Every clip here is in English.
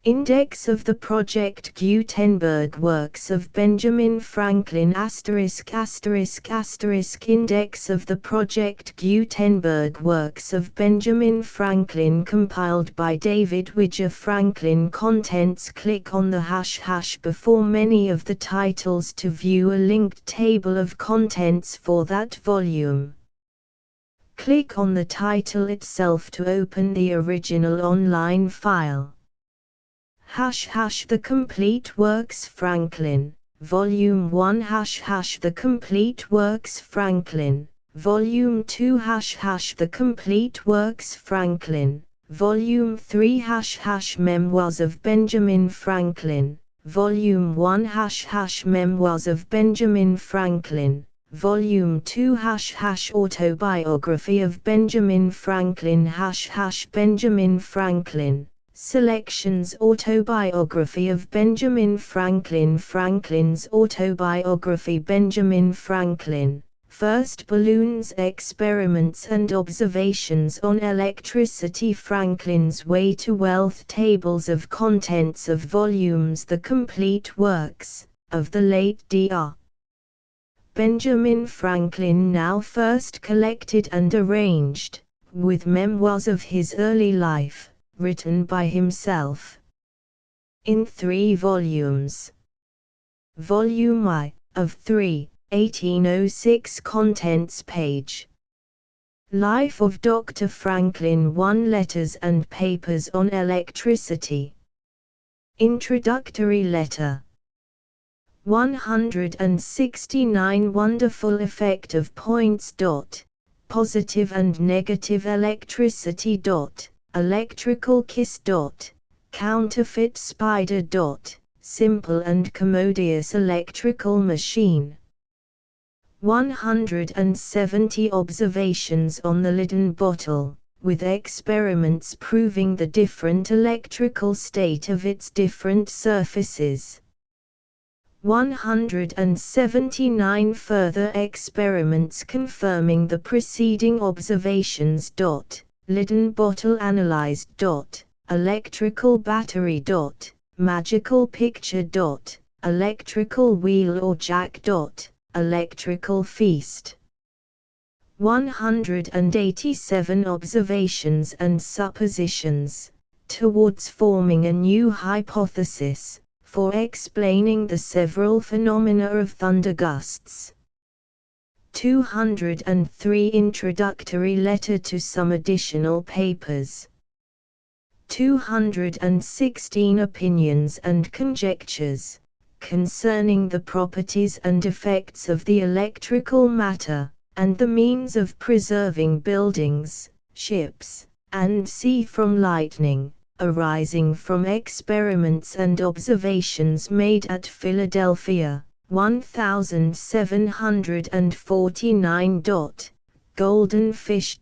Index of the Project Gutenberg Works of Benjamin Franklin ******. Index of the Project Gutenberg Works of Benjamin Franklin compiled by David Widger Franklin. Contents. Click on the # before many of the titles to view a linked table of contents for that volume. Click on the title itself to open the original online file. ### The Complete Works Franklin, Volume 1 ### The Complete Works Franklin, Volume 2 ### The Complete Works Franklin, Volume 3 ### Memoirs of Benjamin Franklin, Volume 1 ### Memoirs of Benjamin Franklin, Volume 2 ### Autobiography of Benjamin Franklin ### Benjamin Franklin Selections. Autobiography of Benjamin Franklin. Franklin's Autobiography. Benjamin Franklin, First Balloons. Experiments and Observations on Electricity. Franklin's Way to Wealth. Tables of contents of volumes. The Complete Works of the late Dr. Benjamin Franklin, now first collected and arranged, with memoirs of his early life, written by himself, in 3 volumes. Volume I, of 3, 1806. Contents page. Life of Dr. Franklin. 1 Letters and Papers on Electricity. Introductory letter. 169 Wonderful effect of points. Positive and negative electricity. Electrical kiss. Counterfeit spider. Simple and commodious electrical machine. 170 Observations on the Leyden bottle, with experiments proving the different electrical state of its different surfaces. 179 Further experiments confirming the preceding observations. Leyden bottle analyzed. Electrical battery. Magical picture. Electrical wheel or jack. Electrical feast. 187 Observations and suppositions, towards forming a new hypothesis, for explaining the several phenomena of thunder gusts. 203 Introductory letter to some additional papers. 216 Opinions and conjectures, concerning the properties and effects of the electrical matter, and the means of preserving buildings, ships, and sea from lightning, arising from experiments and observations made at Philadelphia. 1749. Golden fish.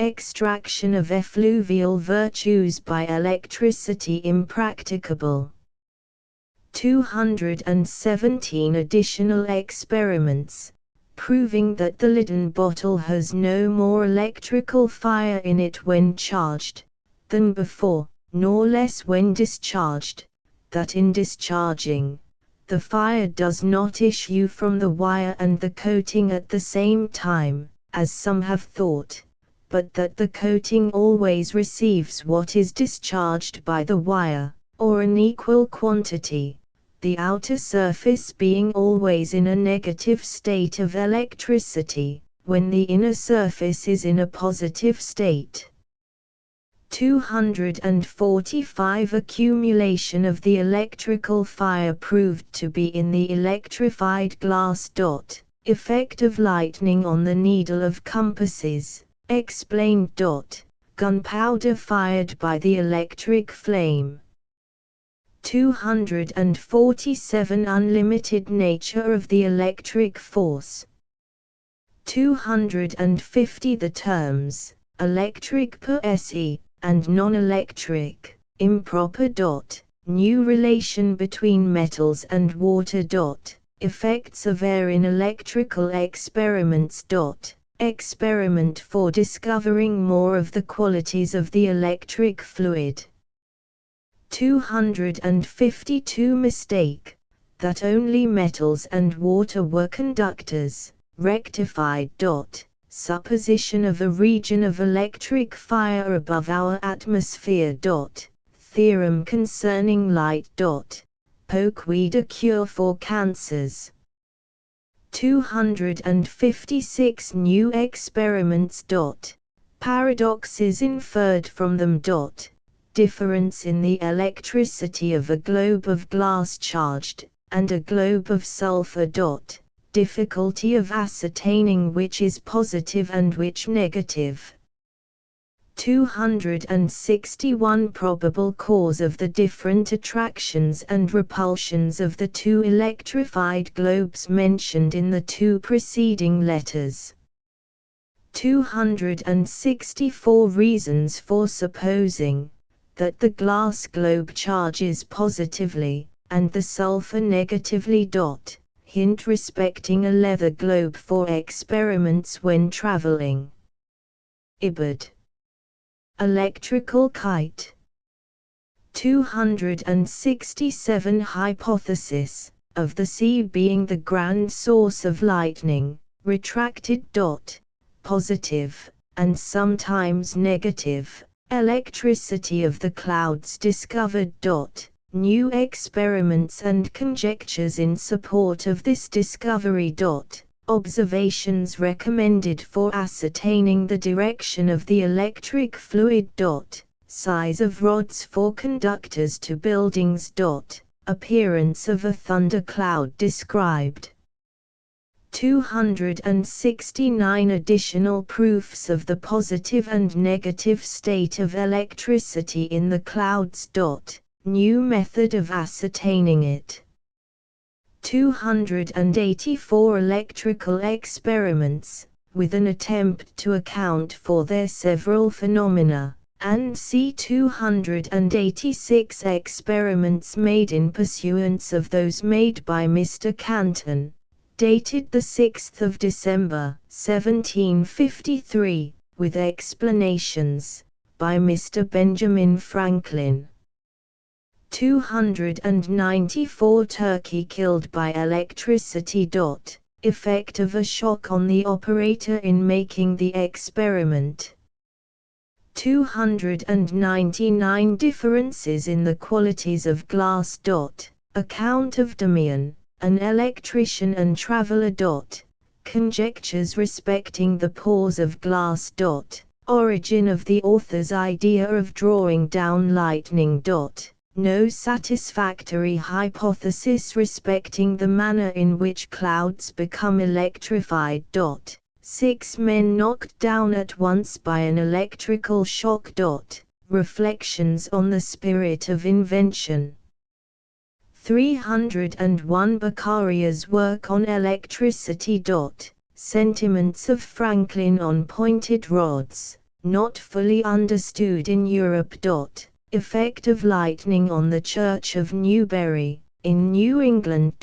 Extraction of effluvial virtues by electricity impracticable. 217 Additional experiments, proving that the Leyden bottle has no more electrical fire in it when charged, than before, nor less when discharged, that in discharging, the fire does not issue from the wire and the coating at the same time, as some have thought, but that the coating always receives what is discharged by the wire, or an equal quantity, the outer surface being always in a negative state of electricity, when the inner surface is in a positive state. 245 Accumulation of the electrical fire proved to be in the electrified glass. Effect of lightning on the needle of compasses, explained. Gunpowder fired by the electric flame. 247 Unlimited nature of the electric force. 250 The terms, electric per se, and non-electric, improper. New relation between metals and water. Effects of air in electrical experiments. Experiment for discovering more of the qualities of the electric fluid. 252 Mistake, that only metals and water were conductors, rectified. Supposition of a region of electric fire above our atmosphere. Theorem concerning light. Pokeweed a cure for cancers. 256 New experiments. Paradoxes inferred from them. Difference in the electricity of a globe of glass charged, and a globe of sulfur. Difficulty of ascertaining which is positive and which negative. 261 Probable cause of the different attractions and repulsions of the two electrified globes mentioned in the two preceding letters. 264 Reasons for supposing that the glass globe charges positively, and the sulfur negatively. Hint respecting a leather globe for experiments when traveling. Ibid. Electrical kite. 267 Hypothesis of the sea being the ground source of lightning, retracted. Positive, and sometimes negative, electricity of the clouds discovered. New experiments and conjectures in support of this discovery. Observations recommended for ascertaining the direction of the electric fluid. Size of rods for conductors to buildings. Appearance of a thundercloud described. 269 Additional proofs of the positive and negative state of electricity in the clouds. New method of ascertaining it. 284 Electrical experiments, with an attempt to account for their several phenomena, and c. 286 Experiments made in pursuance of those made by Mr. Canton, dated 6 December, 1753, with explanations, by Mr. Benjamin Franklin. 294 Turkey killed by electricity. Effect of a shock on the operator in making the experiment. 299 Differences in the qualities of glass. Account of Damian, an electrician and traveler. Conjectures respecting the pores of glass. Origin of the author's idea of drawing down lightning. No satisfactory hypothesis respecting the manner in which clouds become electrified. 6 men knocked down at once by an electrical shock. Reflections on the spirit of invention. 301 Beccaria's work on electricity. Sentiments of Franklin on pointed rods, not fully understood in Europe. Effect of lightning on the Church of Newbury, in New England.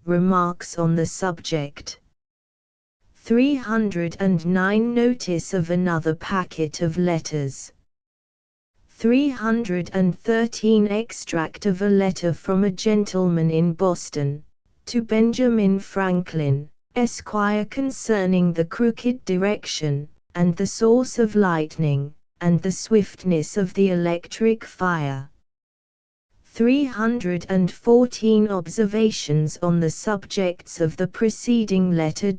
Remarks on the subject. 309 Notice of another packet of letters. 313 Extract of a letter from a gentleman in Boston, to Benjamin Franklin, Esquire, concerning the crooked direction, and the source of lightning, and the swiftness of the electric fire. 314 Observations on the subjects of the preceding letter.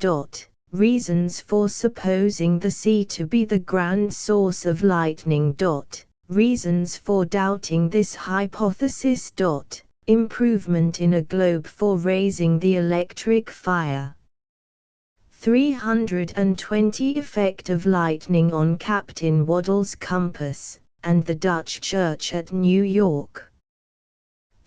Reasons for supposing the sea to be the ground source of lightning. Reasons for doubting this hypothesis. Improvement in a globe for raising the electric fire. 320 Effect of lightning on Captain Waddell's compass, and the Dutch Church at New York.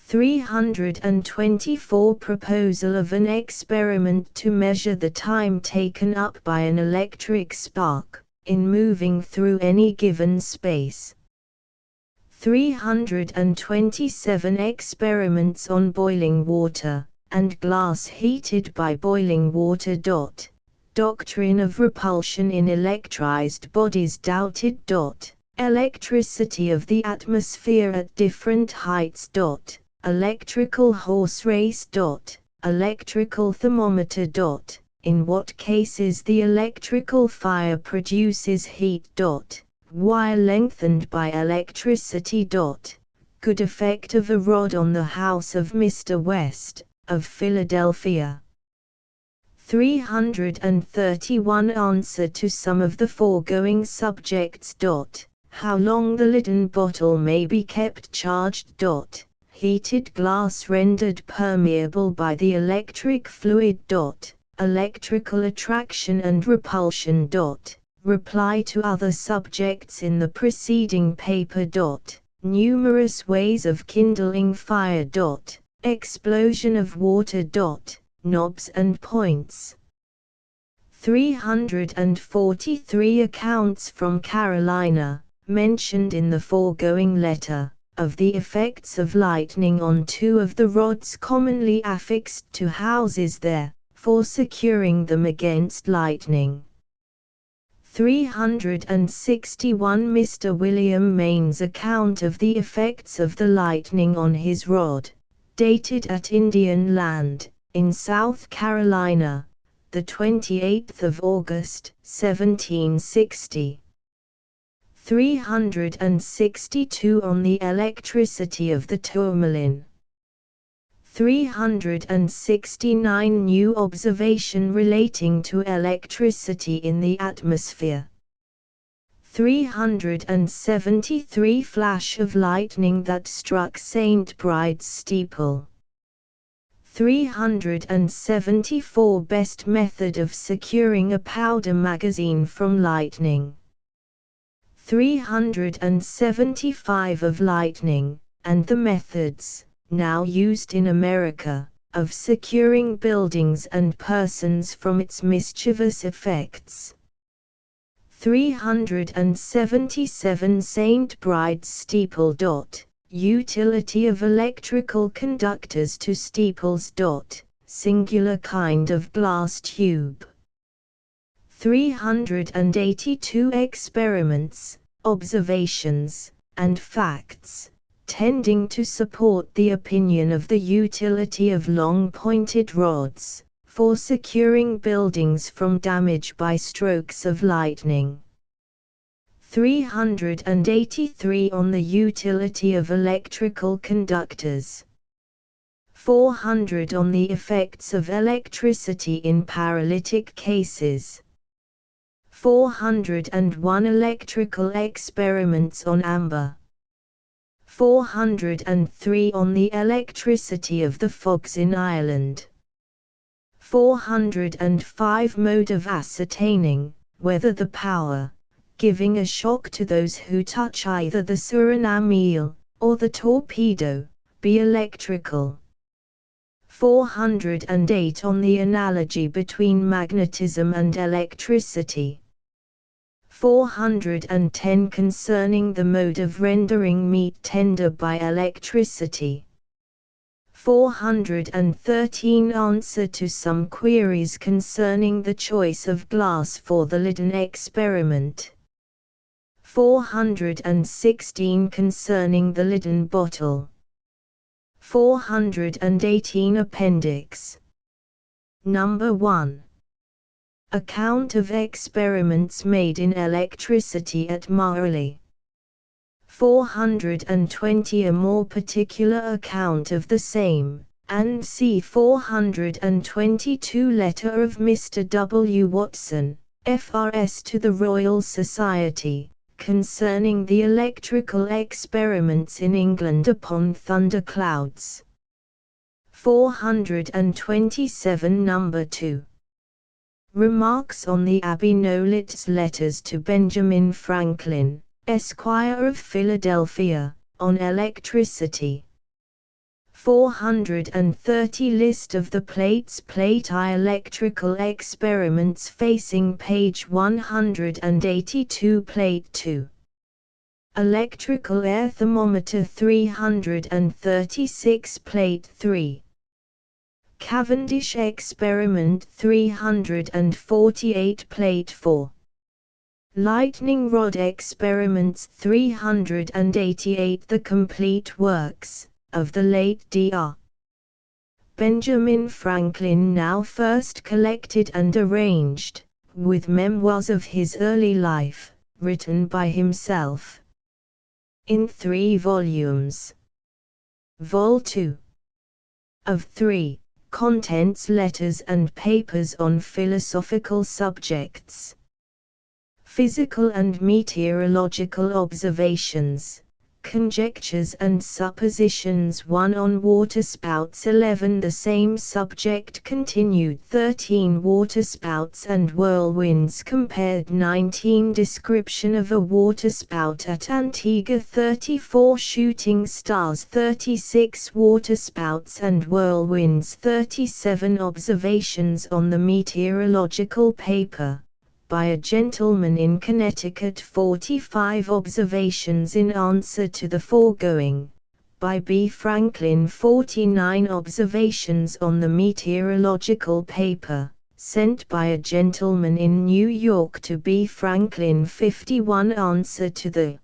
324 Proposal of an experiment to measure the time taken up by an electric spark, in moving through any given space. 327 Experiments on boiling water, and glass heated by boiling water. Doctrine of repulsion in electrized bodies doubted. Electricity of the atmosphere at different heights. Electrical horse race. Electrical thermometer. In what cases the electrical fire produces heat. Wire lengthened by electricity. Good effect of a rod on the house of Mr. West, of Philadelphia. 331 Answer to some of the foregoing subjects. How long the leaden bottle may be kept charged. Heated glass rendered permeable by the electric fluid. Electrical attraction and repulsion. Reply to other subjects in the preceding paper. Numerous ways of kindling fire. Explosion of water. Knobs and points. 343 Accounts from Carolina, mentioned in the foregoing letter, of the effects of lightning on two of the rods commonly affixed to houses there, for securing them against lightning. 361 Mr. William Maine's account of the effects of the lightning on his rod, dated at Indian Land, in South Carolina, the 28th of August, 1760. 362 On the electricity of the tourmaline. 369 New observation relating to electricity in the atmosphere. 373 Flash of lightning that struck St. Bride's steeple. 374 Best method of securing a powder magazine from lightning. 375 Of lightning, and the methods, now used in America, of securing buildings and persons from its mischievous effects. 377 St. Bride's steeple. Utility of electrical conductors to steeples. Singular kind of glass tube. 382 Experiments, observations, and facts, tending to support the opinion of the utility of long-pointed rods, for securing buildings from damage by strokes of lightning. 383 On the utility of electrical conductors. 400 On the effects of electricity in paralytic cases. 401 Electrical experiments on amber. 403 On the electricity of the fogs in Ireland. 405 Mode of ascertaining whether the power, giving a shock to those who touch either the Suriname eel, or the torpedo, be electrical. 408 On the analogy between magnetism and electricity. 410 Concerning the mode of rendering meat tender by electricity. 413 Answer to some queries concerning the choice of glass for the leaden experiment. 416 Concerning the leaden bottle. 418 Appendix. Number 1. Account of experiments made in electricity at Marley. 420 A more particular account of the same, and c. 422 Letter of Mr. W. Watson, F.R.S. to the Royal Society, concerning the electrical experiments in England upon thunderclouds. 427 Number 2. Remarks on the Abbey Knowlett's letters to Benjamin Franklin, Esquire of Philadelphia, on electricity. 430 List of the plates. Plate I Electrical experiments facing page 182. Plate 2. Electrical air thermometer 336. Plate 3. Cavendish experiment 348. Plate 4. Lightning Rod Experiments 388. The complete works of the late Dr. Benjamin Franklin, now first collected and arranged, with memoirs of his early life, written by himself, in 3 volumes. Vol. 2 of 3, contents letters and papers on philosophical subjects. Physical and meteorological observations, conjectures and suppositions. 1 on waterspouts. 11 the same subject continued. 13 waterspouts and whirlwinds compared. 19 description of a waterspout at Antigua. 34 shooting stars. 36 waterspouts and whirlwinds. 37 observations on the meteorological paper by a gentleman in Connecticut. 45 observations in answer to the foregoing, by B. Franklin. 49 observations on the meteorological paper, sent by a gentleman in New York to B. Franklin. 51 answer to the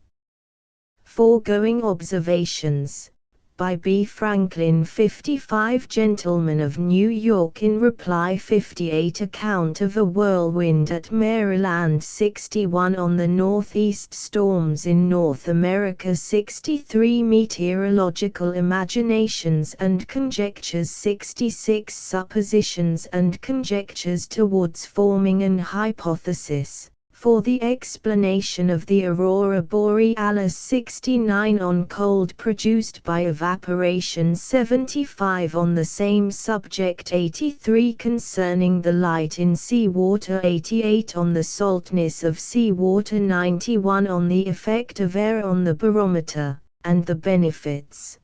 foregoing observations, by B. Franklin. 55 gentlemen of New York in reply. 58 account of a whirlwind at Maryland. 61 on the northeast storms in North America. 63 meteorological imaginations and conjectures. 66 suppositions and conjectures towards forming an hypothesis for the explanation of the aurora borealis. 69 on cold produced by evaporation. 75 on the same subject. 83 concerning the light in seawater. 88 on the saltness of seawater. 91 on the effect of air on the barometer, and the benefits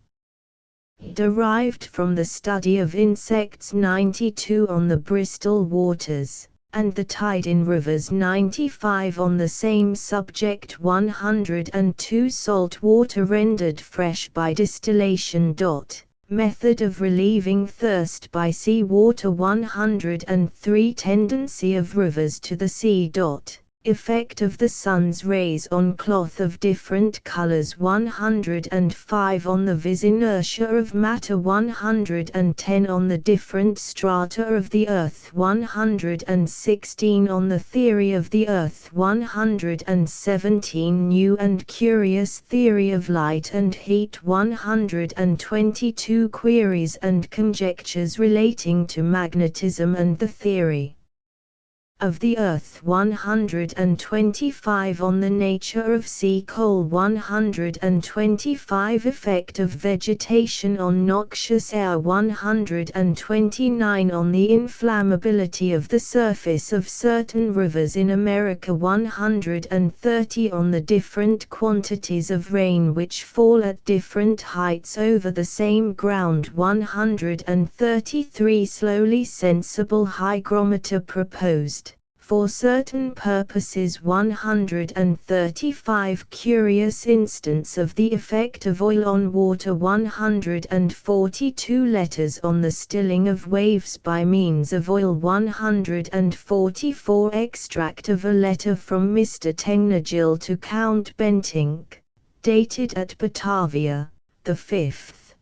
derived from the study of insects. 92 on the Bristol waters and the tide in rivers. 95 on the same subject. 102 salt water rendered fresh by distillation. Method of relieving thirst by sea water. 103 tendency of rivers to the sea. Effect of the sun's rays on cloth of different colors. 105 on the vis inertia of matter. 110 on the different strata of the earth. 116 on the theory of the earth. 117 new and curious theory of light and heat. 122 queries and conjectures relating to magnetism and the theory of the earth. 125 on the nature of sea coal. 125 effect of vegetation on noxious air. 129 on the inflammability of the surface of certain rivers in America. 130 on the different quantities of rain which fall at different heights over the same ground. 133 slowly sensible hygrometer proposed for certain purposes. 135 curious instance of the effect of oil on water. 142 letters on the stilling of waves by means of oil. 144 extract of a letter from Mr. Tengnagill to Count Bentinck, dated at Batavia, the 5th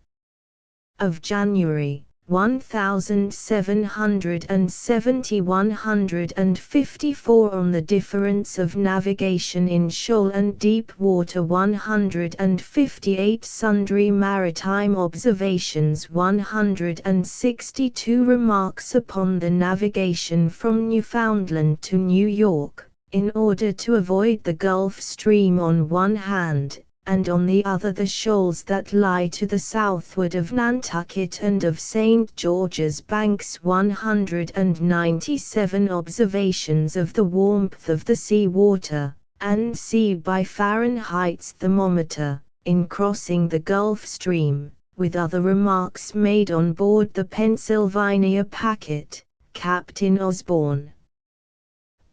of January. 1770. 154 on the difference of navigation in shoal and deep water. 158 sundry maritime observations. 162 remarks upon the navigation from Newfoundland to New York, in order to avoid the Gulf Stream on one hand, and on the other the shoals that lie to the southward of Nantucket and of St. George's Banks. 197 observations of the warmth of the sea water, and sea by Fahrenheit's thermometer, in crossing the Gulf Stream, with other remarks made on board the Pennsylvania packet, Captain Osborne,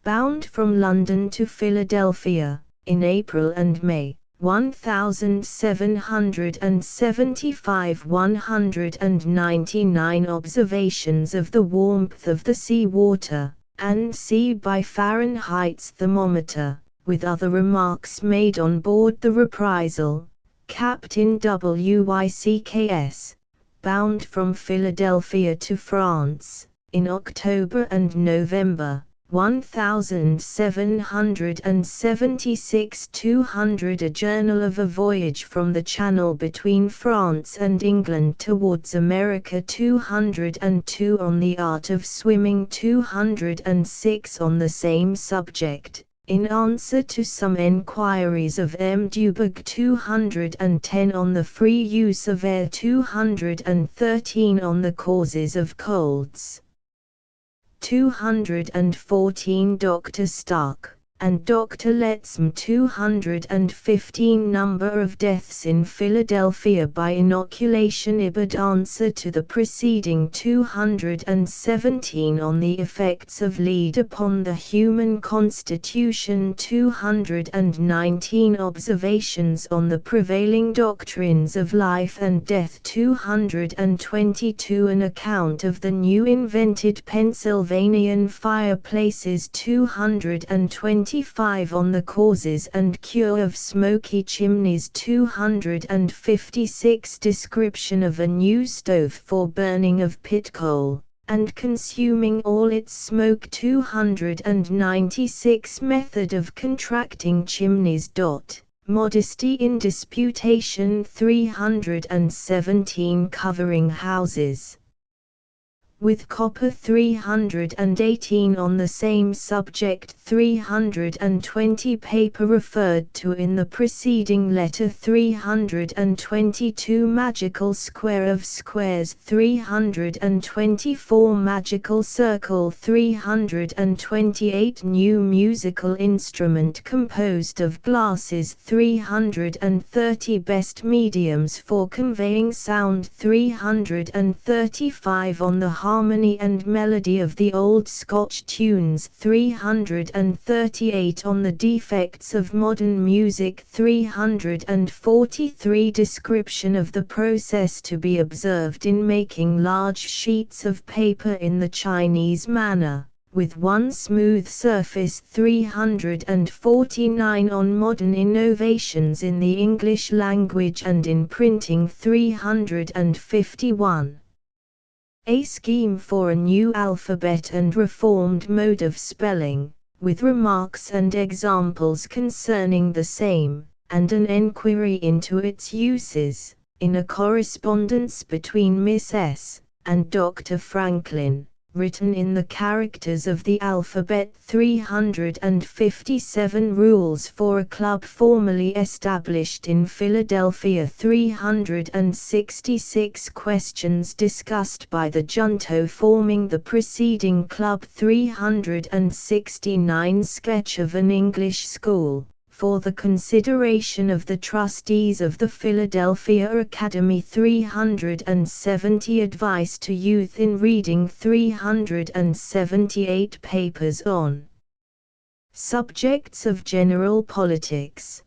bound from London to Philadelphia, in April and May. 1775. 199 observations of the warmth of the sea water, and sea by Fahrenheit's thermometer, with other remarks made on board the Reprisal, Captain WICKS, bound from Philadelphia to France, in October and November, 1776. 200 A Journal of a Voyage from the Channel between France and England towards America. 202 On the Art of Swimming. 206 On the same subject, in answer to some enquiries of M. Duberg. 210 On the free use of air. 213 On the causes of colds. 214 Dr. Stark and Dr. Letzm. 215 Number of deaths in Philadelphia by inoculation. Ibid. Answer to the preceding. 217 On the effects of lead upon the human constitution. 219 Observations on the prevailing doctrines of life and death. 222 An account of the new invented Pennsylvanian fireplaces. 225 On the causes and cure of smoky chimneys. 256 Description of a new stove for burning of pit coal, and consuming all its smoke. 296 Method of contracting chimneys. Modesty in disputation. 317 Covering houses with copper. 318 On the same subject. 320 Paper referred to in the preceding letter. 322 Magical square of squares. 324 Magical circle. 328 New musical instrument composed of glasses. 330 Best mediums for conveying sound. 335 On the harmony and melody of the old Scotch tunes. 338 On the defects of modern music. 343 Description of the process to be observed in making large sheets of paper in the Chinese manner, with one smooth surface. 349 On modern innovations in the English language and in printing. 351 A scheme for a new alphabet and reformed mode of spelling, with remarks and examples concerning the same, and an enquiry into its uses, in a correspondence between Miss S. and Dr. Franklin, written in the characters of the alphabet. 357 Rules for a club formally established in Philadelphia. 366 Questions discussed by the junto forming the preceding club. 369 Sketch of an English school, for the consideration of the trustees of the Philadelphia Academy. 370 Advice to youth in reading. 378 Papers on subjects of general politics.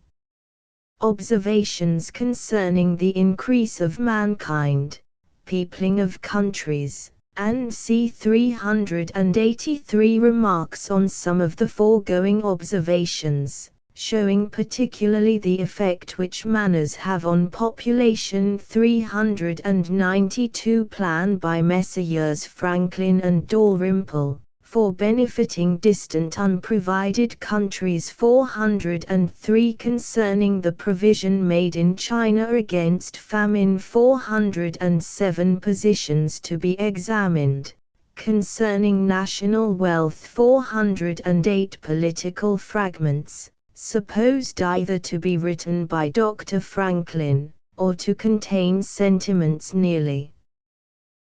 Observations concerning the increase of mankind, peopling of countries, and c. 383 Remarks on some of the foregoing observations, showing particularly the effect which manners have on population. 392 Plan by Messrs. Franklin and Dalrymple, for benefiting distant unprovided countries. 403 Concerning the provision made in China against famine. 407 Positions to be examined, concerning national wealth. 408 Political fragments, supposed either to be written by Dr. Franklin, or to contain sentiments nearly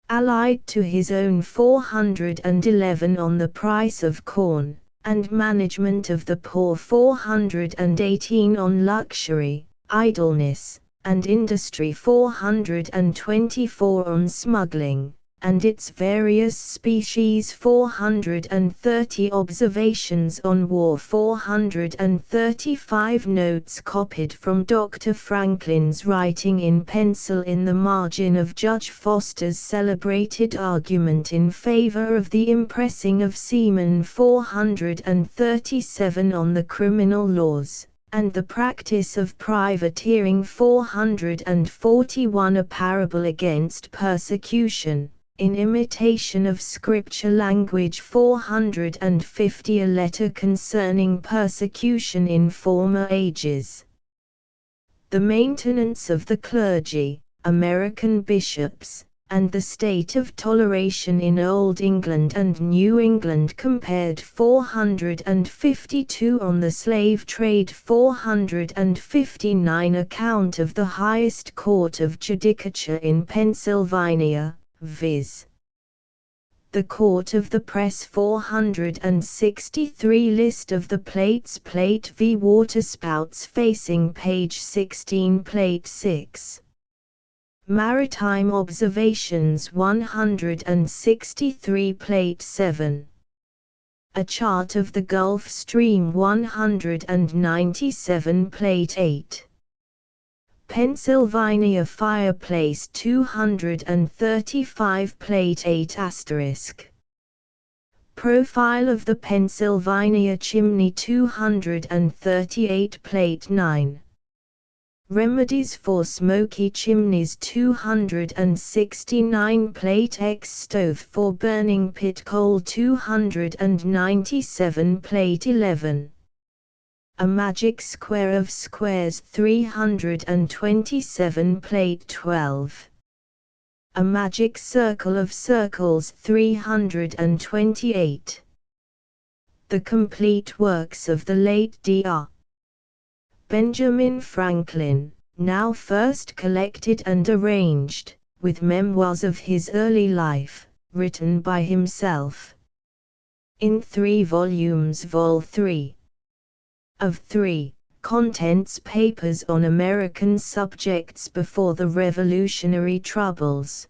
allied to his own. 411 On the price of corn, and management of the poor. 418 On luxury, idleness, and industry. 424 On smuggling, and its various species. 430 observations on war. 435 notes copied from Dr. Franklin's writing in pencil in the margin of Judge Foster's celebrated argument in favor of the impressing of seamen. 437 on the criminal laws and the practice of privateering. 441 a parable against persecution, in imitation of scripture language. 450 a letter concerning persecution in former ages. The maintenance of the clergy, American bishops, and the state of toleration in Old England and New England compared. 452 on the slave trade. 459 account of the highest court of judicature in Pennsylvania, viz. the Court of the Press. 463 list of the plates. Plate V waterspouts facing page 16. Plate 6 Maritime observations. 163 Plate 7 a chart of the Gulf Stream. 197 Plate 8 Pennsylvania fireplace. 235 Plate 8 asterisk Profile of the Pennsylvania chimney. 238 Plate 9 Remedies for smoky chimneys. 269 Plate X stove for burning pit coal. 297 Plate 11 A magic square of squares. 327 Plate 12 A magic circle of circles. 328 The complete works of the late Dr. Benjamin Franklin, now first collected and arranged, with memoirs of his early life, written by himself. In 3 volumes. Vol. 3. Of 3, contents papers on American subjects before the Revolutionary Troubles.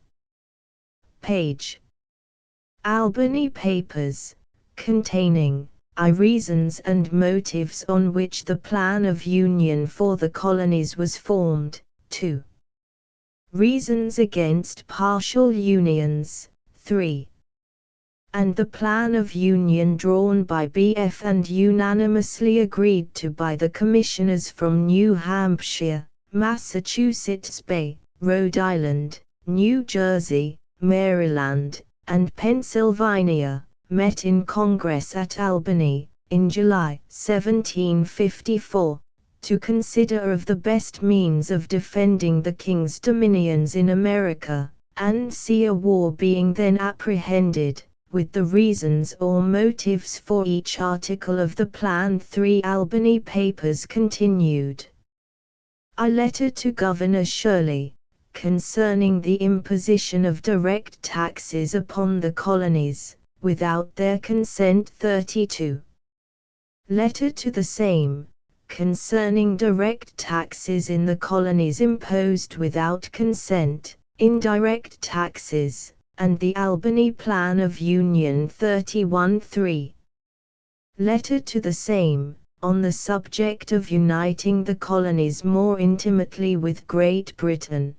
Page. Albany Papers, containing reasons and motives on which the plan of union for the colonies was formed. 2. Reasons against partial unions. 3. And the plan of union drawn by B.F. and unanimously agreed to by the commissioners from New Hampshire, Massachusetts Bay, Rhode Island, New Jersey, Maryland, and Pennsylvania, met in Congress at Albany, in July 1754, to consider of the best means of defending the King's dominions in America, and see a war being then apprehended, with the reasons or motives for each article of the plan. 3 Albany Papers continued. A letter to Governor Shirley, concerning the imposition of direct taxes upon the colonies, without their consent. 32. Letter to the same, concerning direct taxes in the colonies imposed without consent, indirect taxes, and the Albany Plan of Union. 31. 3. Letter to the same, on the subject of uniting the colonies more intimately with Great Britain,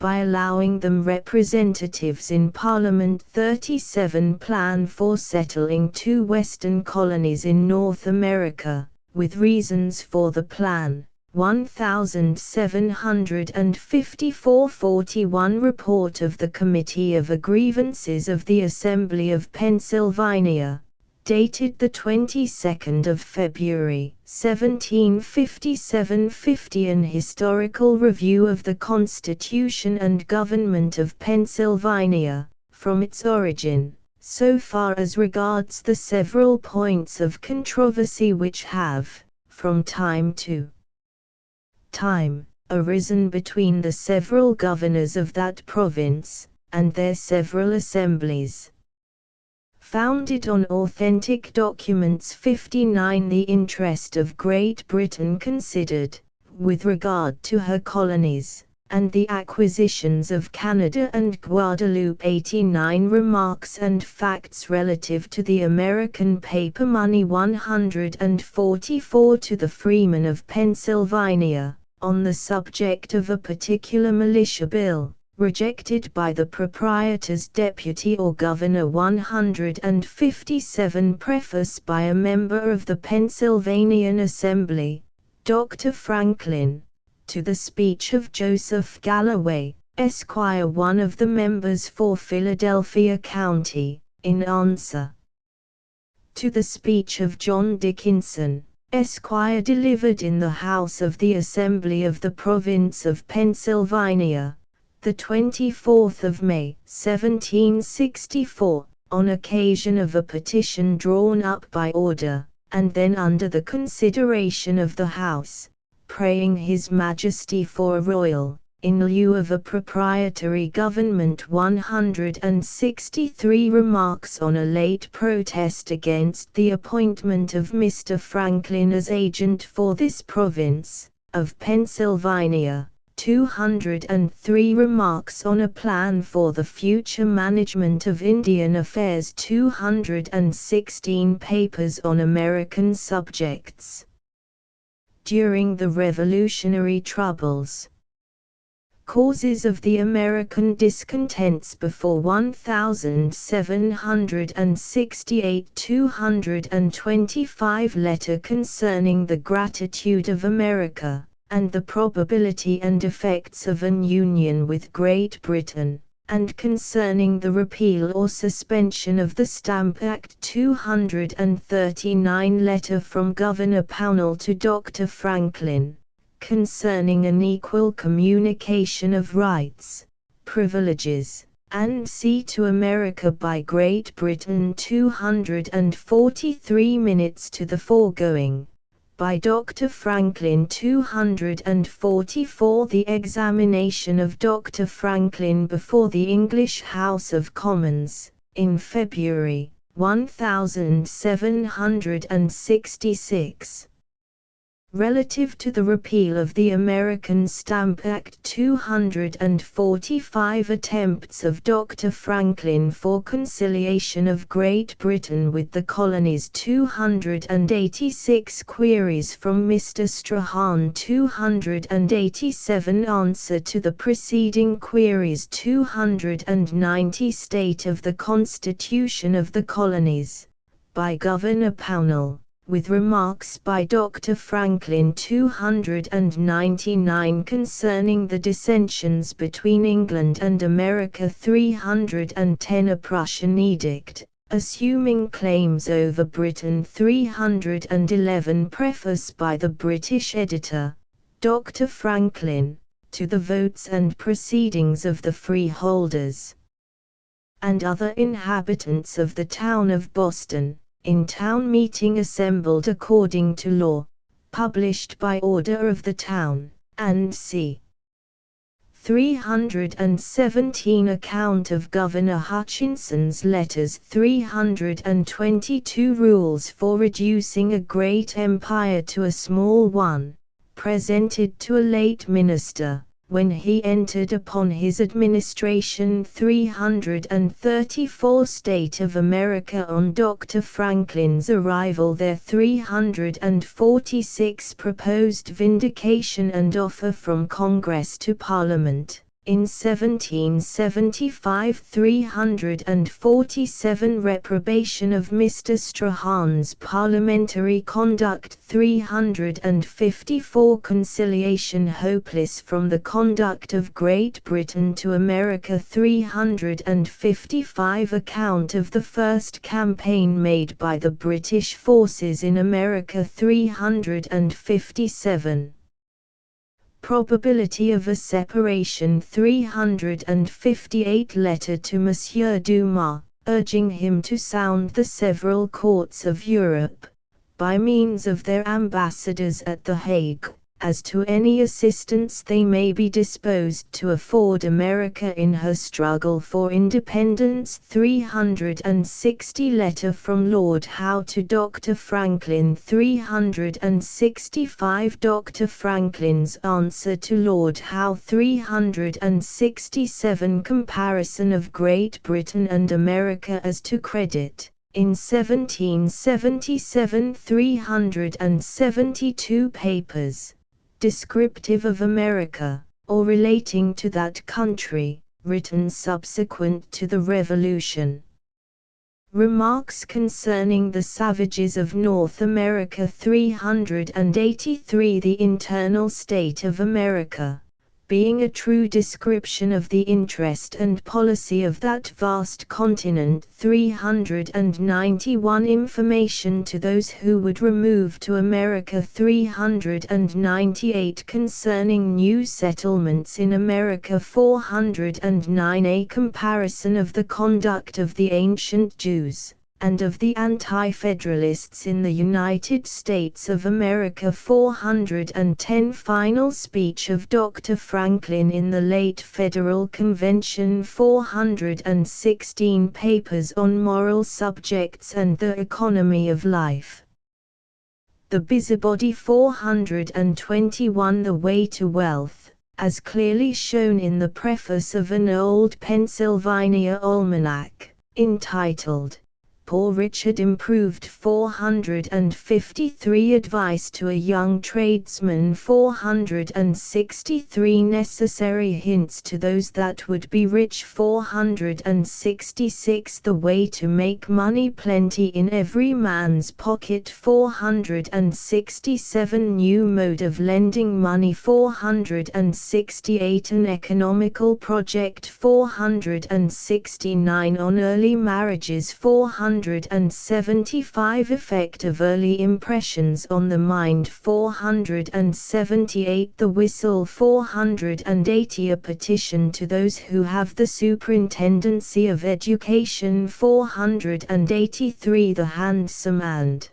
by allowing them representatives in Parliament. 37 Plan for settling 2 western colonies in North America, with reasons for the plan. 1754. 41 Report of the Committee of Grievances of the Assembly of Pennsylvania, dated the 22nd of February, 1757. 50 An historical review of the Constitution and government of Pennsylvania, from its origin, so far as regards the several points of controversy which have, from time to time, arisen between the several governors of that province, and their several assemblies. Founded on authentic documents. 59 The interest of Great Britain considered, with regard to her colonies, and the acquisitions of Canada and Guadeloupe. 89 Remarks and facts relative to the American paper money. 144 To the Freemen of Pennsylvania, on the subject of a particular militia bill, rejected by the proprietor's deputy or governor. 157 Preface by a member of the Pennsylvanian Assembly, Dr. Franklin, to the speech of Joseph Galloway, Esquire, one of the members for Philadelphia County, in answer to the speech of John Dickinson, Esquire, delivered in the House of the Assembly of the Province of Pennsylvania, the 24th of May, 1764, on occasion of a petition drawn up by order, and then under the consideration of the House, praying His Majesty for a royal, in lieu of a proprietary government. 163 Remarks on a late protest against the appointment of Mr. Franklin as agent for this province of Pennsylvania. 203 Remarks on a plan for the future management of Indian affairs. 216 Papers on American subjects during the Revolutionary Troubles. Causes of the American discontents before 1768. 225 Letter concerning the gratitude of America, and the probability and effects of an union with Great Britain, and concerning the repeal or suspension of the Stamp Act. 239 Letter from Governor Pownall to Dr. Franklin, concerning an equal communication of rights, privileges, and sea to America by Great Britain. 243 Minutes to the foregoing, by Dr. Franklin. 244 The examination of Dr. Franklin before the English House of Commons, in February, 1766. Relative to the repeal of the American Stamp Act. 245 Attempts of Dr. Franklin for conciliation of Great Britain with the colonies. 286 Queries from Mr. Strahan. 287 Answer to the preceding queries. 290 State of the Constitution of the Colonies, by Governor Pownall, with remarks by Dr. Franklin. 299 Concerning the dissensions between England and America. 310 A Prussian edict, assuming claims over Britain. 311 Preface by the British editor, Dr. Franklin, to the votes and proceedings of the freeholders and other inhabitants of the town of Boston, in town meeting assembled according to law, published by order of the town, and c. 317 Account of Governor Hutchinson's letters. 322 Rules for reducing a great empire to a small one, presented to a late minister, when he entered upon his administration. 334 State of America on Dr. Franklin's arrival there. 346 Proposed vindication and offer from Congress to Parliament, in 1775. 347 Reprobation of Mr. Strahan's parliamentary conduct. 354 Conciliation hopeless from the conduct of Great Britain to America. 355 Account of the first campaign made by the British forces in America. 357 Probability of a separation. 358 Letter to Monsieur Dumas, urging him to sound the several courts of Europe, by means of their ambassadors at The Hague, as to any assistance they may be disposed to afford America in her struggle for independence. 360 Letter from Lord Howe to Dr. Franklin. 365 Dr. Franklin's answer to Lord Howe. 367 Comparison of Great Britain and America as to credit. In 1777 372 papers, descriptive of America, or relating to that country, written subsequent to the Revolution. Remarks concerning the savages of North America. 383 The internal state of America, being a true description of the interest and policy of that vast continent. 391 Information to those who would remove to America. 398 Concerning new settlements in America. 409 A comparison of the conduct of the ancient Jews and of the Anti-Federalists in the United States of America. 410 Final speech of Dr. Franklin in the late Federal Convention. 416 Papers on moral subjects and the economy of life. The Busybody. 421 The Way to Wealth, as clearly shown in the preface of an old Pennsylvania almanac, entitled Poor Richard Improved. 453 Advice to a Young Tradesman. 463 Necessary Hints to Those That Would Be Rich. 466 The Way to Make Money Plenty in Every Man's Pocket. 467 New Mode of Lending Money. 468 An Economical Project. 469 On Early Marriages. 475 Effect of Early Impressions on the Mind. 478 The Whistle. 480 A Petition to Those Who Have the Superintendency of Education. 483 The Handsome and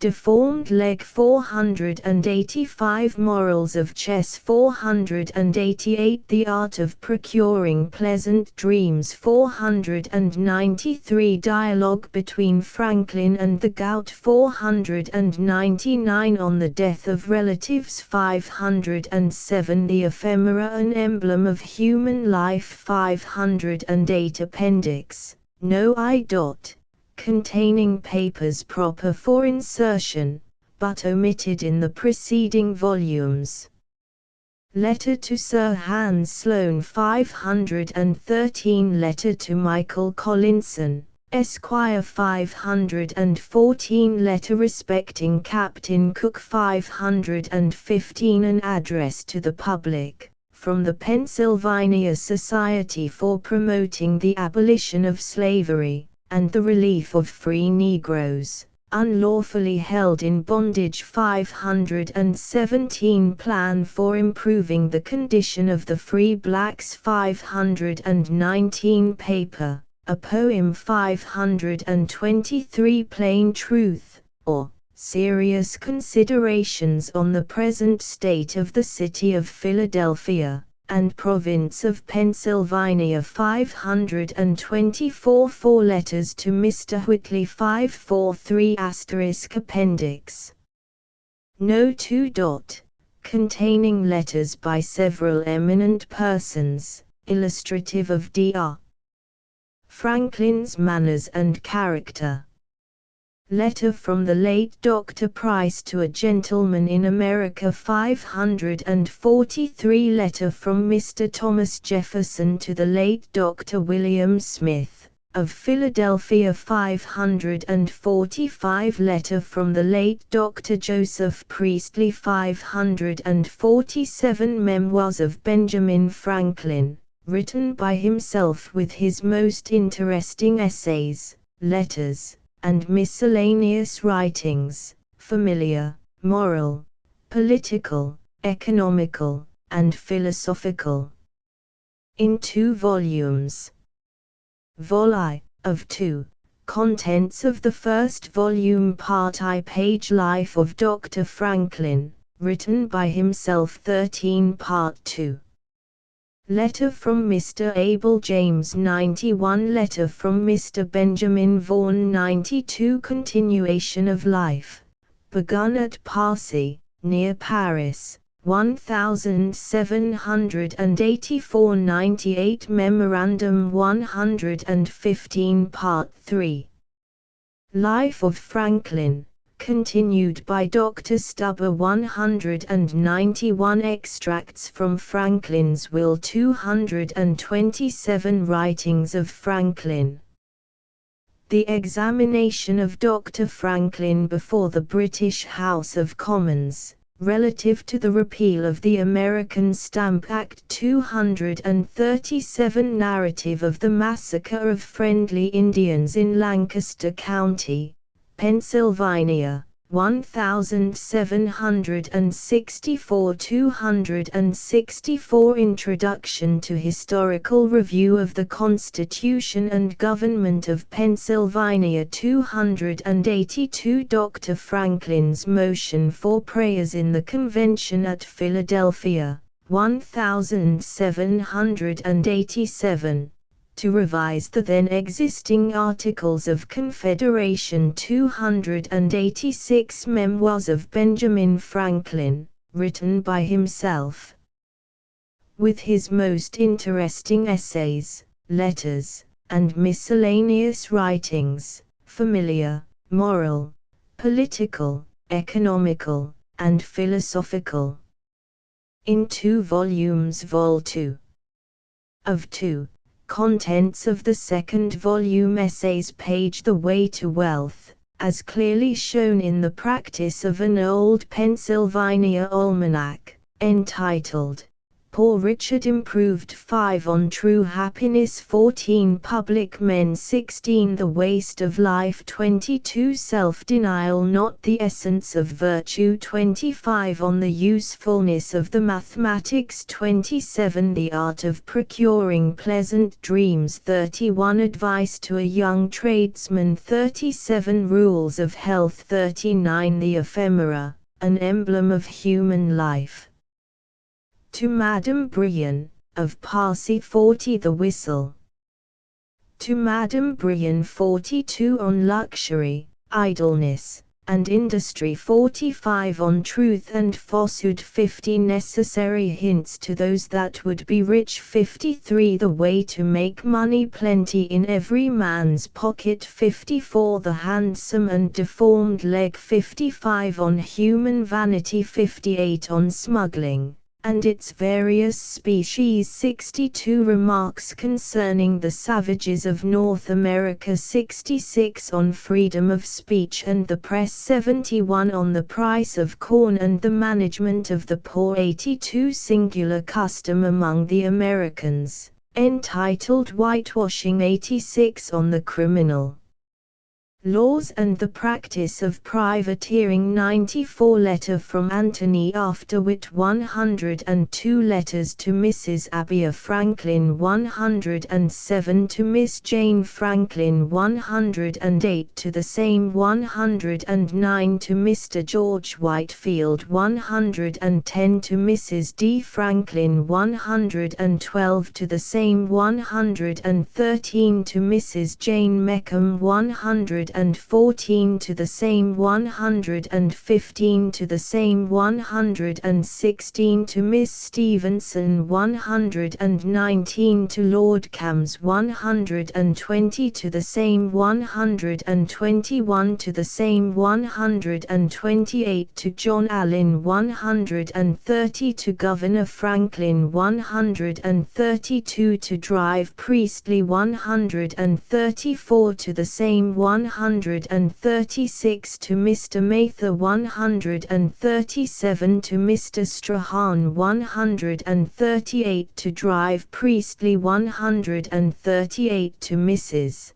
Deformed Leg. 485 Morals of Chess. 488 The Art of Procuring Pleasant Dreams. 493 Dialogue between Franklin and the Gout. 499 On the Death of Relatives. 507 The Ephemera, an Emblem of Human Life. 508 Appendix, no I. Containing papers proper for insertion, but omitted in the preceding volumes. Letter to Sir Hans Sloane. 513 Letter to Michael Collinson, Esquire. 514 Letter respecting Captain Cook. 515 An Address to the Public, from the Pennsylvania Society for Promoting the Abolition of Slavery and the Relief of Free Negroes, unlawfully held in bondage. 517 Plan for improving the condition of the free blacks. 519 Paper, a poem. 523 Plain Truth, or Serious Considerations on the Present State of the City of Philadelphia and Province of Pennsylvania. 524 Four Letters to Mr. Whitley. 543 Appendix, no. 2. Containing letters by several eminent persons, illustrative of Dr. Franklin's manners and character. Letter from the late Dr. Price to a Gentleman in America. 543 Letter from Mr. Thomas Jefferson to the late Dr. William Smith, of Philadelphia. 545 Letter from the late Dr. Joseph Priestley. 547 Memoirs of Benjamin Franklin, written by himself with his most interesting essays, letters, and miscellaneous writings, familiar, moral, political, economical, and philosophical. In 2 volumes. Vol I, of 2, contents of the first volume. Part I. Page Life of Dr. Franklin, written by himself 13 Part 2. Letter from Mr. Abel James 91. Letter from Mr. Benjamin Vaughan 92. Continuation of life, begun at Passy, near Paris, 1784. 98. Memorandum 115. Part 3. Life of Franklin, continued by Dr. Stubber. 191. Extracts from Franklin's will. 227. Writings of Franklin. The examination of Dr. Franklin before the British House of Commons, relative to the repeal of the American Stamp Act. 237. Narrative of the massacre of friendly Indians in Lancaster County, Pennsylvania, 1764. 264. Introduction to Historical Review of the Constitution and Government of Pennsylvania. 282. Dr. Franklin's motion for prayers in the Convention at Philadelphia, 1787. To revise the then existing Articles of Confederation. 286. Memoirs of Benjamin Franklin, written by himself. With his most interesting essays, letters, and miscellaneous writings, familiar, moral, political, economical, and philosophical. In 2 volumes. Vol. 2. Of 2. Contents of the second volume. Essays. Page. The Way to Wealth, as clearly shown in the practice of an old Pennsylvania almanac, entitled, Poor Richard Improved. 5. On True Happiness. 14. Public Men. 16. The Waste of Life. 22. Self-Denial Not the Essence of Virtue. 25. On the Usefulness of the Mathematics. 27. The Art of Procuring Pleasant Dreams. 31. Advice to a Young Tradesman. 37. Rules of Health. 39. The Ephemera, an Emblem of Human Life. To Madame Brian, of Passy. 40. The Whistle. To Madame Brian. 42. On Luxury, Idleness, and Industry. 45. On Truth and Falsehood. 50. Necessary Hints to Those That Would Be Rich. 53. The Way to Make Money Plenty in Every Man's Pocket. 54. The Handsome and Deformed Leg. 55. On Human Vanity. 58. On Smuggling and its various species. 62. Remarks concerning the savages of North America. 66. On freedom of speech and the press. 71. On the price of corn and the management of the poor. 82. Singular custom among the Americans, entitled Whitewashing. 86. On the criminal laws and the practice of privateering. 94. Letter from Anthony Afterwit. 102. Letters to Mrs. Abia Franklin. 107. To Miss Jane Franklin. 108. To the same. 109. To Mr. George Whitefield. 110. To Mrs. D. Franklin. 112. To the same. 113. To Mrs. Jane Meckham. 114. To the same. 115. To the same. 116. To Miss Stevenson. 119. To Lord Cams. 120. To the same. 121. To the same. 128. To John Allen. 130. To Governor Franklin. 132. To Drive Priestley. 134. To the same. 136. To Mr. Mather. 137. To Mr. Strahan. 138. To Drive Priestley. 138. To Mrs.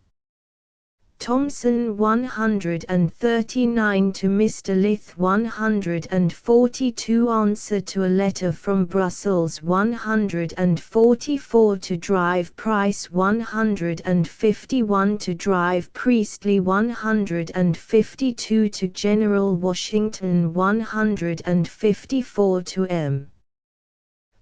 Thomson 139 to Mr. Lith 142 Answer to a letter from Brussels 144 to Drive Price 151 to Drive Priestley 152 to General Washington 154 to M.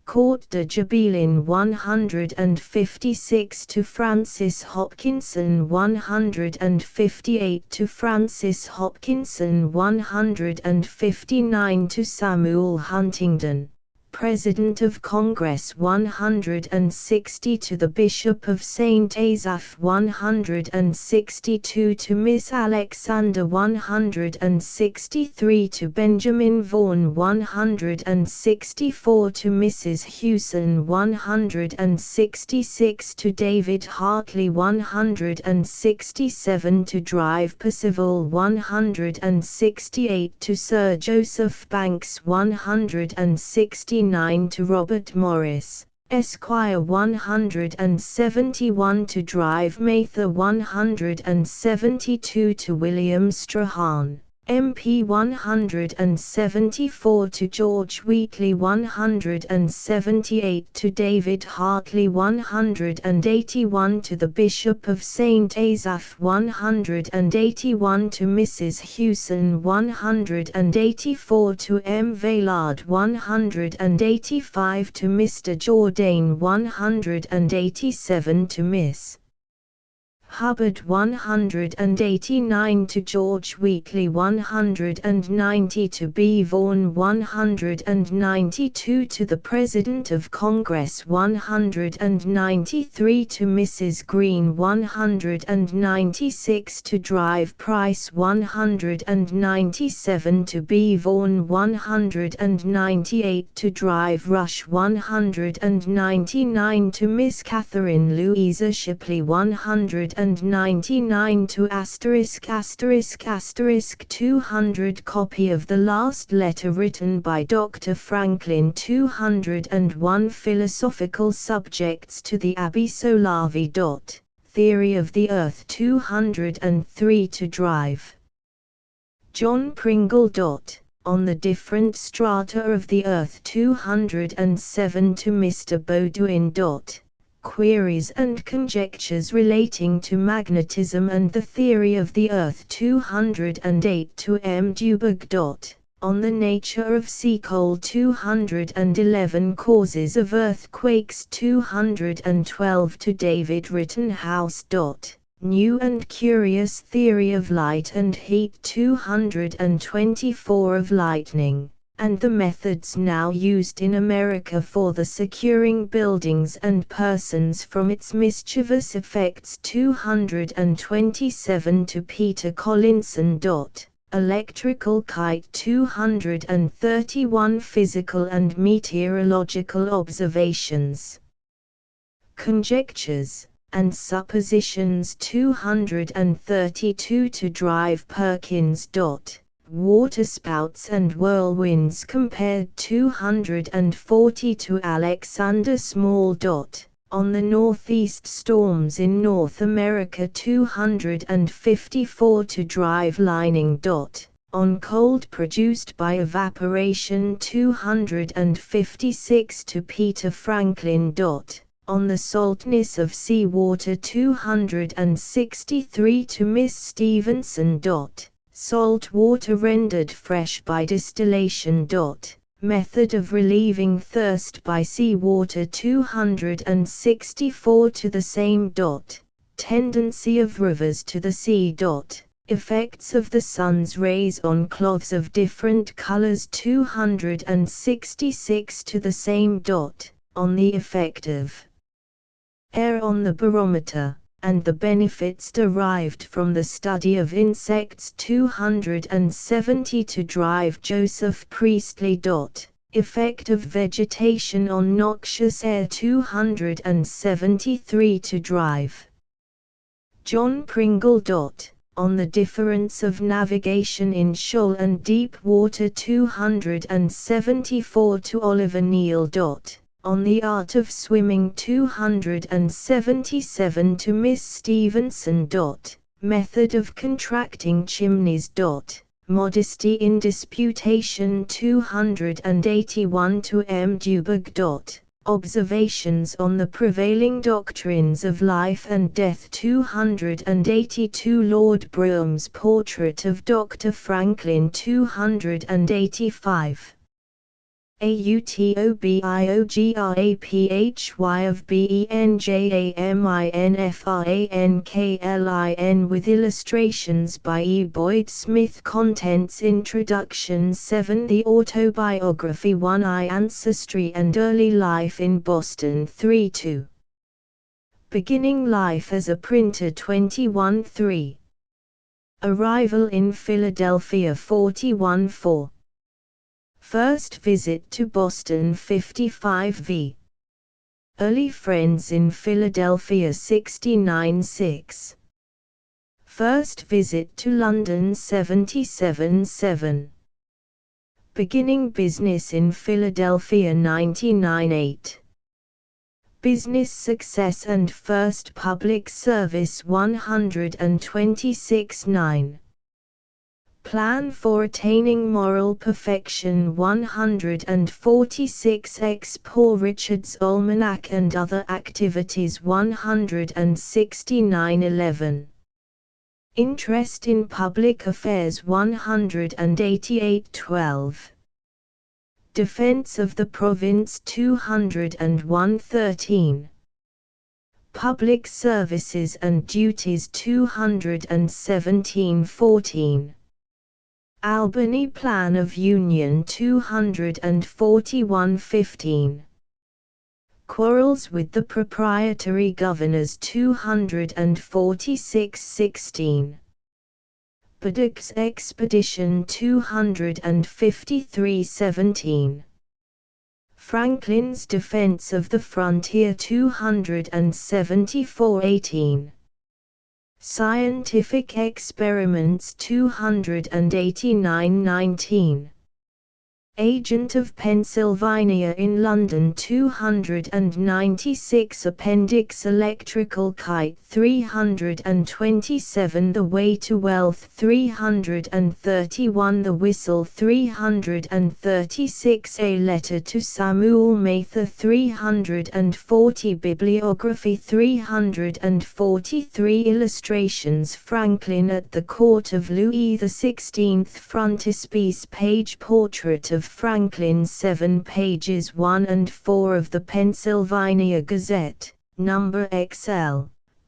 Court de Jabelin 156 to Francis Hopkinson 158 to Francis Hopkinson 159 to Samuel Huntingdon, President of Congress 160 to the Bishop of St. Asaph 162 to Miss Alexander 163 to Benjamin Vaughan 164 to Mrs. Hewson 166 to David Hartley 167 to Drive Percival 168 to Sir Joseph Banks 169 to Robert Morris, Esquire 171 to Drive Mather 172 to William Strahan, MP 174 to George Wheatley 178 to David Hartley 181 to the Bishop of St. Asaph 181 to Mrs. Hewson 184 to M. Vaillard 185 to Mr. Jourdain 187 to Miss Hubbard 189 to George Wheatley 190 to B. Vaughan 192 to the President of Congress 193 to Mrs. Green 196 to Drive Price 197 to B. Vaughan 198 to Drive Rush 199 to Miss Catherine Louisa Shipley 199 to *** 200 Copy of the last letter written by Dr. Franklin 201 Philosophical subjects to the Abbé Solavi. Theory of the Earth 203 to Drive John Pringle. On the different strata of the Earth 207 to Mr. Baudouin. Queries and conjectures relating to magnetism and the theory of the Earth 208 to M. Duberg. On the nature of sea coal 211 Causes of earthquakes 212 to David Rittenhouse. New and curious theory of light and heat 224 of lightning, and the methods now used in America for the securing buildings and persons from its mischievous effects 227 to Peter Collinson. Electrical kite 231 Physical and meteorological observations, conjectures, and suppositions 232 to Drive Perkins. Waterspouts and whirlwinds compared 240 to Alexander Small. On the northeast storms in North America 254 to Drive Lining. On cold produced by evaporation 256 to Peter Franklin. On the saltness of seawater 263 to Miss Stevenson. Salt water rendered fresh by distillation. Method of relieving thirst by seawater 264 to the same. Tendency of rivers to the sea. Effects of the sun's rays on cloths of different colors 266 to the same. On the effect of air on the barometer, and the benefits derived from the study of insects 270 to Drive Joseph Priestley. Effect of vegetation on noxious air 273 to Drive John Pringle. On the difference of navigation in shoal and deep water 274 to Oliver Neal. On the art of swimming 277 to Miss Stevenson. Method of contracting chimneys. Modesty in Disputation 281 to M. Gutenberg. Observations on the prevailing doctrines of life and death 282 Lord Brougham's Portrait of Dr. Franklin 285 Autobiography of Benjamin with illustrations by E. Boyd Smith. Contents. Introduction 7 The Autobiography 1 Ancestry and Early Life in Boston 3-2 Beginning Life as a Printer 21-3 Arrival in Philadelphia 41-4 First visit to Boston 55 Early friends in Philadelphia 69-6 First visit to London 77-7 Beginning business in Philadelphia 99-8 Business success and first public service 126-9 Plan for attaining moral perfection 146 Poor Richard's Almanac and other activities 169-11 Interest in public affairs 188-12 Defense of the province 201-13 Public services and duties 217-14 Albany Plan of Union 241-15 Quarrels with the proprietary governors 246-16 Braddock's Expedition 253-17 Franklin's Defense of the Frontier 274-18 Scientific Experiments 289-19 Agent of Pennsylvania in London 296 Appendix Electrical Kite 327 The Way to Wealth 331 The Whistle 336 A Letter to Samuel Mather 340 Bibliography 343 Illustrations Franklin at the Court of Louis XVI Frontispiece Page Portrait of Franklin 7 pages 1 and 4 of the Pennsylvania Gazette, number XL,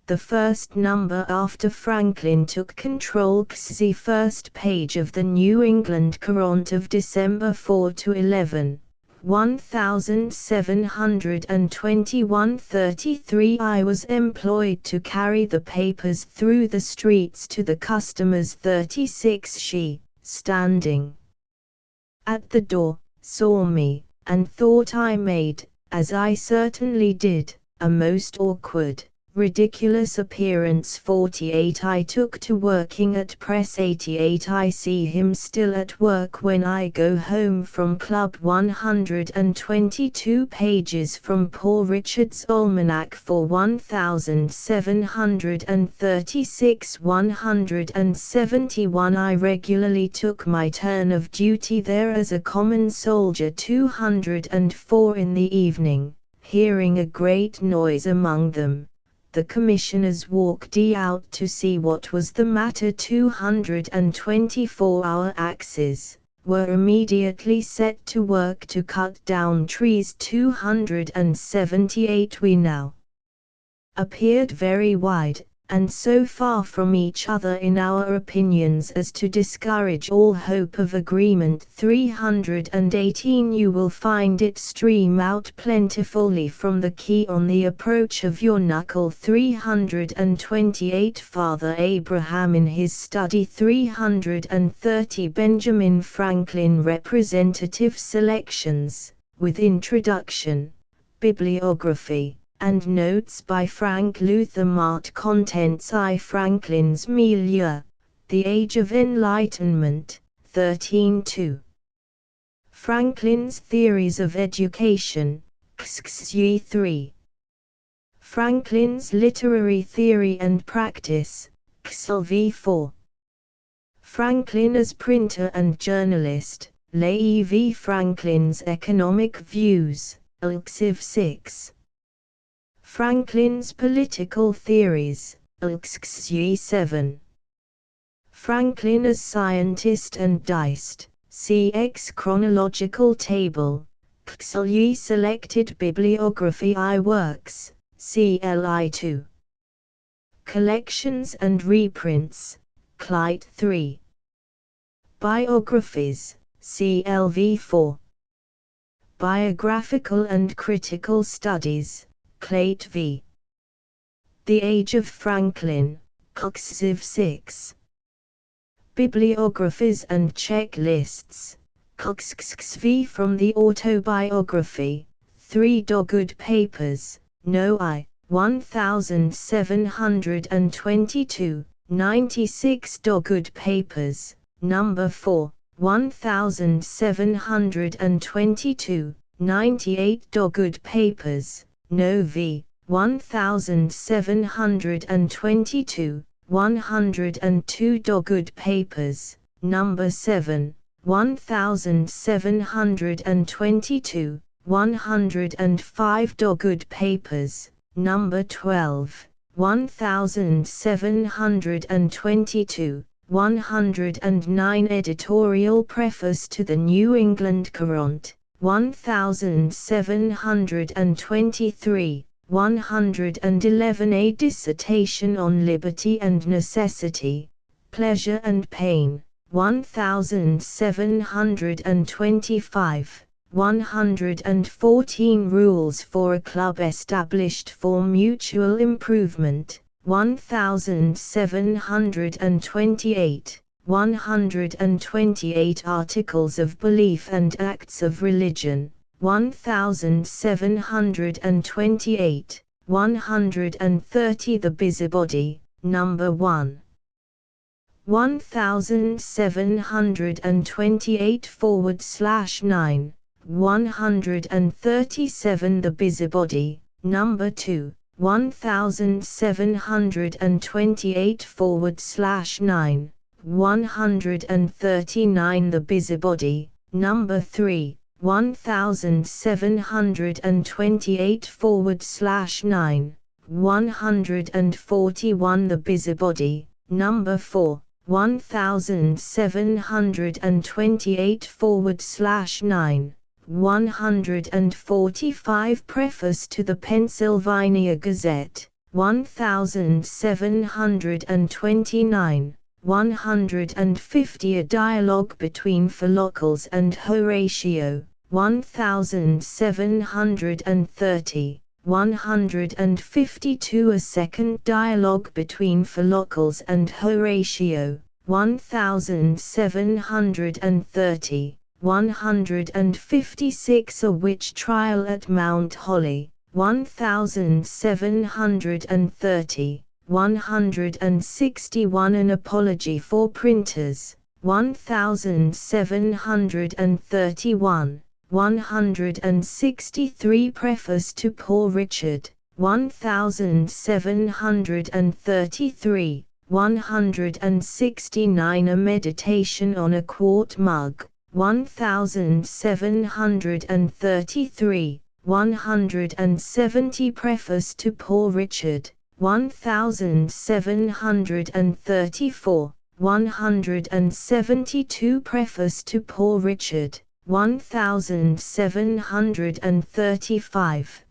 the first number after Franklin took control. The first page of the New England Courant of December 4-11, 1721-33 I was employed to carry the papers through the streets to the customers. 36 She, standing at the door, saw me, and thought I made, as I certainly did, a most awkward, ridiculous appearance. 48 I took to working at press. 88 I see him still at work when I go home from club. 122 pages from Poor Richard's Almanac for 1736. 171 I regularly took my turn of duty there as a common soldier. 204 In the evening, hearing a great noise among them, the commissioners walked out to see what was the matter. 224 Our axes were immediately set to work to cut down trees. 278 We now appeared very wide, and so far from each other in our opinions as to discourage all hope of agreement. 318 You will find it stream out plentifully from the key on the approach of your knuckle. 328 Father Abraham in his study. 330 Benjamin Franklin Representative Selections, with Introduction, Bibliography, and Notes by Frank Luther Mart. Contents I Franklin's Milieu, The Age of Enlightenment, 13-2 Franklin's Theories of Education, XXY 3 Franklin's Literary Theory and Practice, XL v4. Franklin as printer and journalist, Leigh v. Franklin's economic views, LXIV 6. Franklin's political theories, LXXY 7. Franklin as scientist and deist, CX chronological table, XLY selected bibliography I works, CLI 2. Collections and reprints, Clyde 3. Biographies, CLV 4. Biographical and critical studies, Clate v. The Age of Franklin, XIV 6. Bibliographies and checklists, XXV from the autobiography, 3 Dogood Papers, No I, 1722, 96 Dogood Papers, Number 4, 1722, 98 Dogood Papers, No v. 1722, 102 Dogood Papers, Number 7, 1722, 105 Dogood Papers, Number 12, 1722, 109 Editorial Preface to the New England Courant, 1723, 111 A Dissertation on Liberty and Necessity, Pleasure and Pain, 1725, 114 Rules for a Club Established for Mutual Improvement, 1728, 128 Articles of Belief and Acts of Religion, 1728, 130 The Busybody, Number 1. 1728/9, 137 The Busybody, Number 2, 1728/9, 139 The Busybody, Number 3, 1728/9, 141 The Busybody, Number 4, 1728/9, 145 Preface to the Pennsylvania Gazette, 1729, 150 A Dialogue between Philocles and Horatio, 1730, 152 A Second Dialogue between Philocles and Horatio, 1730, 156 A Witch Trial at Mount Holly, 1730, 161 An Apology for Printers, 1731, 163 Preface to Poor Richard, 1733, 169 A Meditation on a Quart Mug, 1733, 170 Preface to Poor Richard, 1734, 172 Preface to Poor Richard, 1735.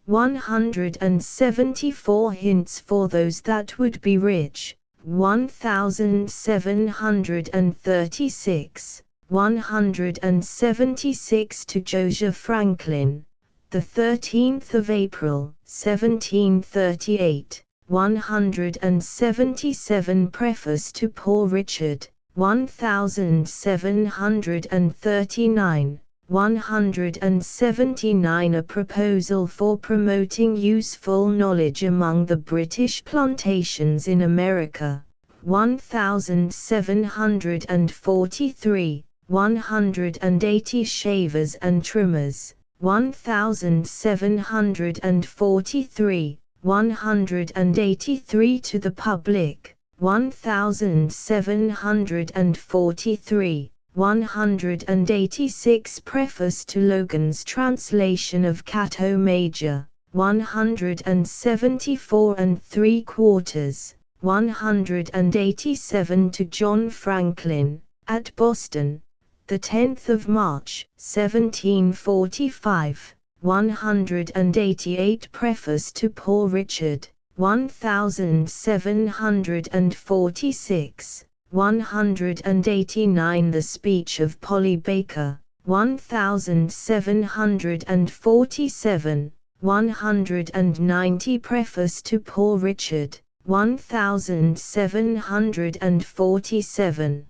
174 Hints for Those That Would Be Rich, 1736, 176 To Josiah Franklin, the 13th of April, 1738, 177 Preface to Poor Richard, 1739, 179 A Proposal for Promoting Useful Knowledge Among the British Plantations in America, 1743, 180 Shavers and Trimmers, 1743, 183 to the public, 1743, 186 Preface to Logan's translation of Cato Major, 174 3/4, 187 to John Franklin, at Boston, the 10th of March, 1745, 188 Preface to Poor Richard, 1746, 189 The Speech of Polly Baker, 1747, 190 Preface to Poor Richard, 1747,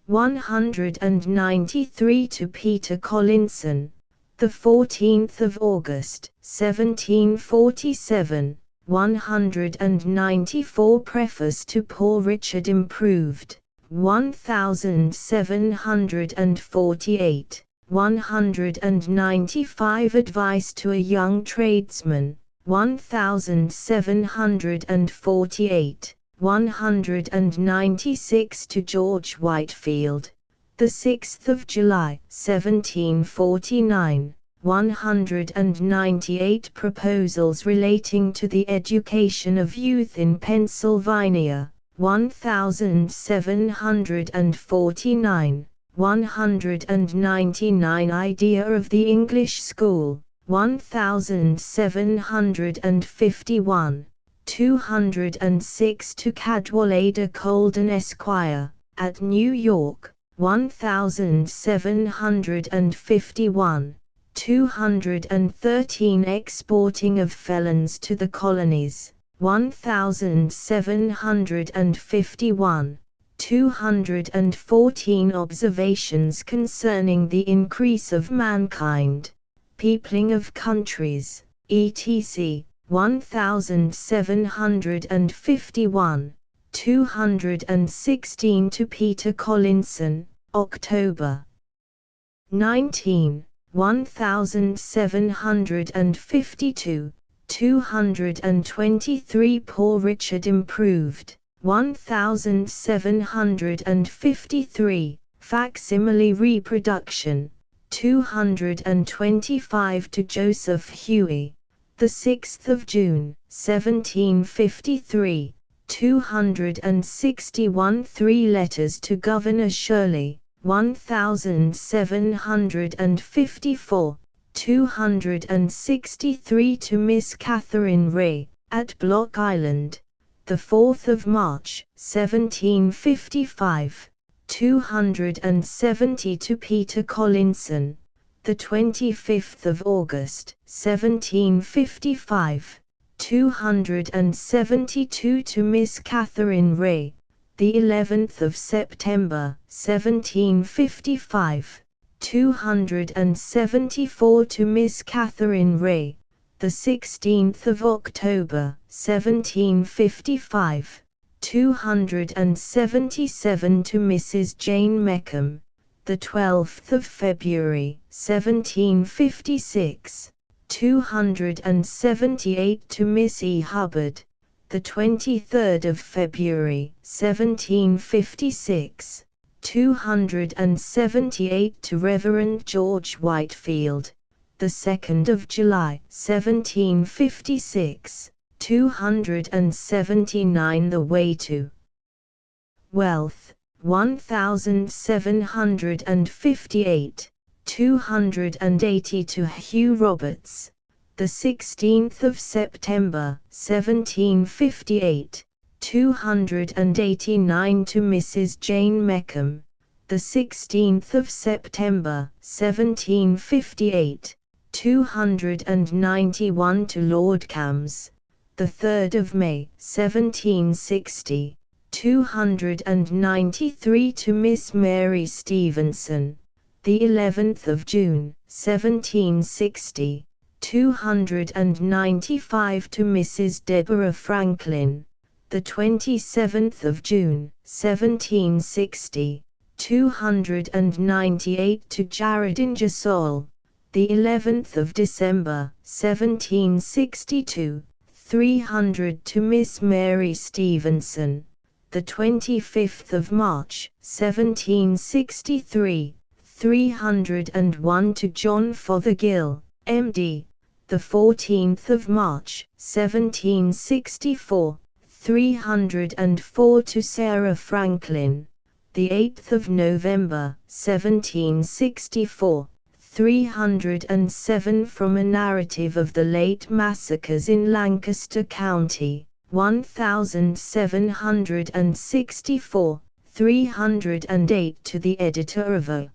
193 to Peter Collinson, the 14th of August, 1747, 194 Preface to Poor Richard Improved, 1748, 195 Advice to a Young Tradesman, 1748, 196 to George Whitefield, the 6th of July, 1749, 198 Proposals relating to the education of youth in Pennsylvania, 1749, 199 Idea of the English School, 1751, 206 to Cadwallader Colden Esquire, at New York, 1751, 213 Exporting of Felons to the Colonies, 1751, 214 Observations concerning the increase of mankind, peopling of countries, etc., 1751, 216 to Peter Collinson, October 19, 1752, 223 Poor Richard Improved, 1753, Facsimile Reproduction, 225 to Joseph Huey, the 6th of June, 1753, 261 3 Letters to Governor Shirley, 1754, 263 to Miss Catherine Ray, at Block Island, the 4th of March, 1755, 270 to Peter Collinson, the 25th of August, 1755, 272 to Miss Catherine Ray, the 11th of September, 1755, 274 to Miss Catherine Ray, the 16th of October, 1755, 277 to Mrs. Jane Meckham, the 12th of February, 1756, 278 to Miss E. Hubbard, the 23rd of February, 1756, 278 to Reverend George Whitefield, the 2nd of July, 1756, 279 The Way to Wealth, 1758, 280 to Hugh Roberts, the 16th of September, 1758, 289 to Mrs. Jane Meckham, the 16th of September, 1758, 291 to Lord Cams, the 3rd of May, 1760, 293 to Miss Mary Stevenson, the 11th of June, 1760, 295 to Mrs. Deborah Franklin, the 27th of June, 1760, 298 to Jared Ingersoll, the 11th of December, 1762, 300 to Miss Mary Stevenson, the 25th of March, 1763, 301 to John Fothergill, M.D., the 14th of March, 1764, 304 to Sarah Franklin, the 8th of November, 1764, 307 from a narrative of the late massacres in Lancaster County, 1764, 308 to the editor of a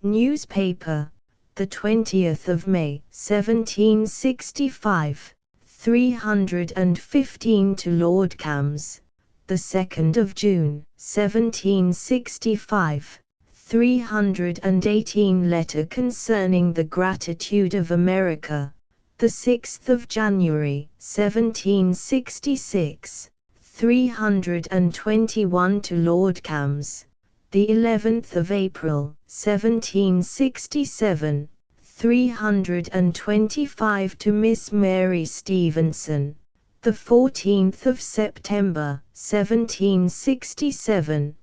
newspaper, the 20th of May, 1765, 315 to Lord Cams, the 2nd of June, 1765, 318 letter concerning the gratitude of America, the 6th of January, 1766, 321 to Lord Cams, the 11th of April, 1767, 325 to Miss Mary Stevenson, the 14th of September, 1767,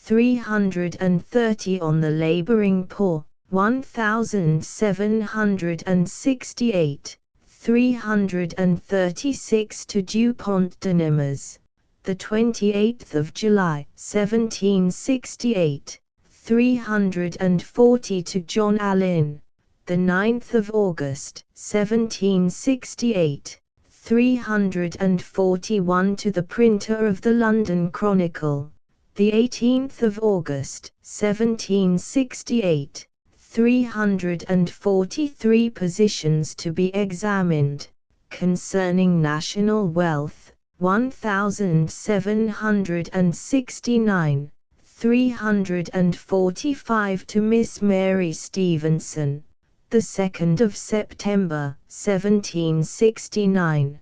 330 on the laboring poor, 1768, 336 to Dupont de Nemours, the 28th of July, 1768, 340 to John Allen, the 9th of August, 1768, 341 to the printer of the London Chronicle, the 18th of August, 1768, 343 positions to be examined, concerning national wealth, 1769, 345 to Miss Mary Stevenson, the 2nd of September, 1769.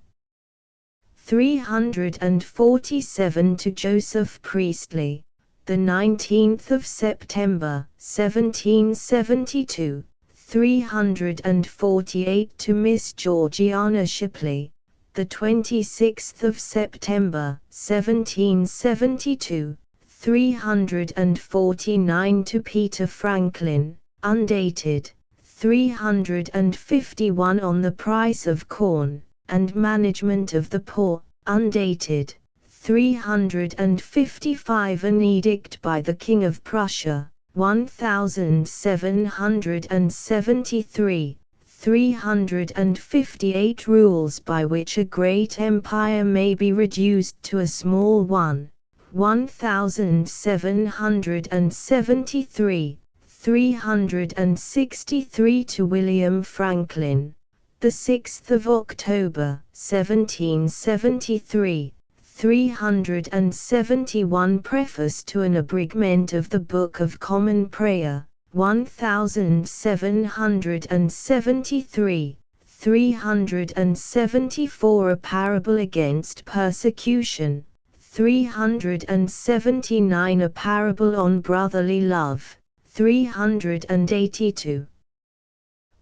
347 to Joseph Priestley, the 19th of September, 1772, 348 to Miss Georgiana Shipley, the 26th of September, 1772, 349 to Peter Franklin, undated, 351 on the price of corn and management of the poor, undated, 355 an edict by the King of Prussia, 1773, 358 rules by which a great empire may be reduced to a small one, 1773, 363 to William Franklin, the 6th of October, 1773, 371 Preface to an Abridgment of the Book of Common Prayer, 1773, 374 A Parable Against Persecution, 379 A Parable on Brotherly Love, 382.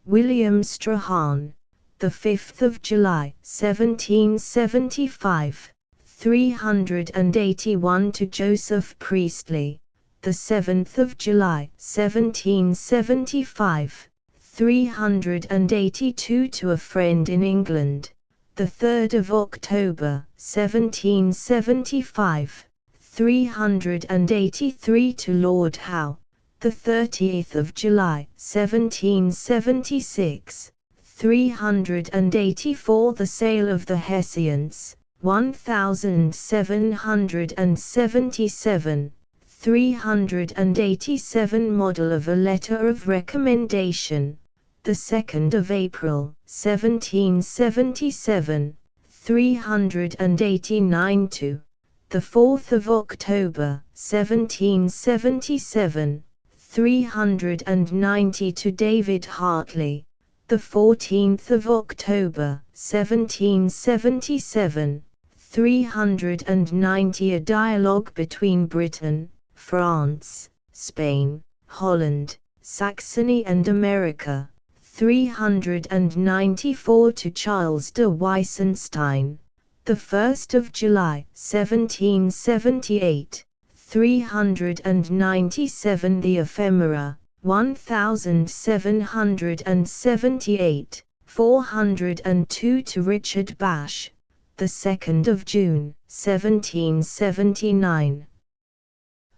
William Strahan, the 5th of July, 1775, 381 to Joseph Priestley, the 7th of July, 1775, 382 to a friend in England, the 3rd of October, 1775, 383 to Lord Howe, the 30th of July, 1776, 384 The Sale of the Hessians, 1777, 387 Model of a Letter of Recommendation, the 2nd of April, 1777, 389 to the 4th of October, 1777, 390 to David Hartley, the 14th of October, 1777, 390 A Dialogue between Britain, France, Spain, Holland, Saxony and America, 394 to Charles de Weissenstein, the 1st of July, 1778, 397 The Ephemera, 1778, 402 to Richard Bache, the 2nd of June, 1779.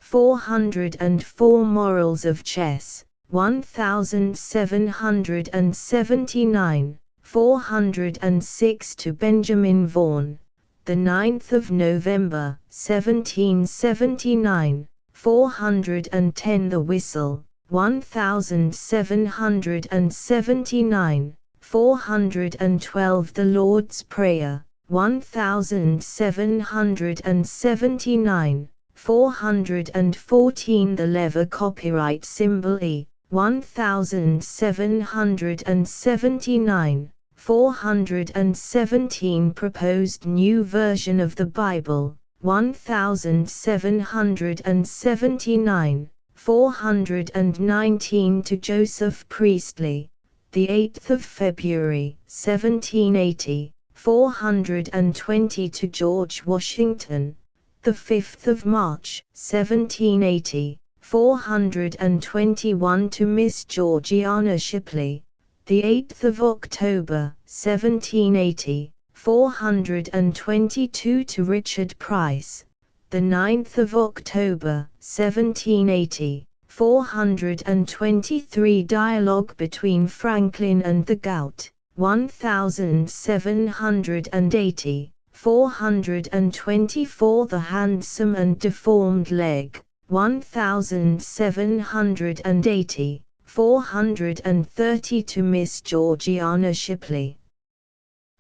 404 Morals of Chess, 1779, 406 to Benjamin Vaughan, the 9th of November, 1779, 410 The Whistle, 1779, 412 The Lord's Prayer, 1779, 414 The Lever Copyright Symbol E, 1779, 417 Proposed New Version of the Bible, 1779, 419 to Joseph Priestley, the 8th of February, 1780, 420 to George Washington, the 5th of March, 1780, 421 to Miss Georgiana Shipley, the 8th of October, 1780, 422 to Richard Price, the 9th of October, 1780, 423 Dialogue between Franklin and the Gout, 1780, 424 The Handsome and Deformed Leg, 1780, 430 to Miss Georgiana Shipley.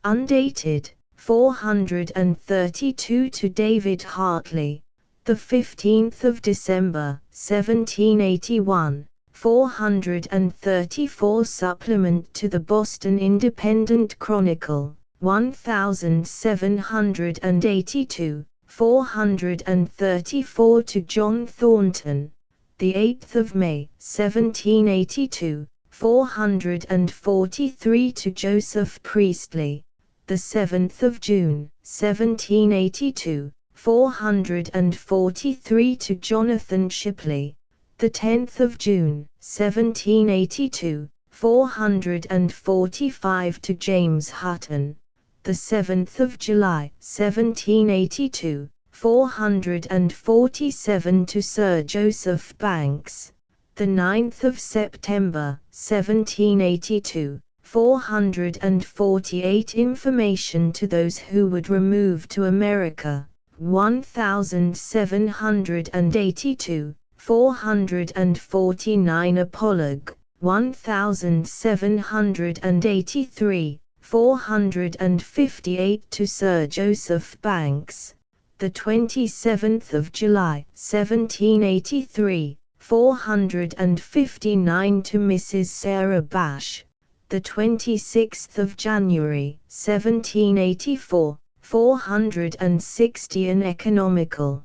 Undated, 432 to David Hartley, the 15th of December, 1781, 434 Supplement to the Boston Independent Chronicle, 1782, 434 to John Thornton, the 8th of May, 1782, 443 to Joseph Priestley, the 7th of June, 1782, 443 to Jonathan Shipley, the 10th of June, 1782, 445 to James Hutton, the 7th of July, 1782, 447 to Sir Joseph Banks, the 9th of September, 1782, 448 Information to those who would remove to America, 1782, 449 Apologue, 1783, 458 to Sir Joseph Banks, the 27th of July, 1783, 459 to Mrs. Sarah Bache, the 26th of January, 1784, 460 An Economical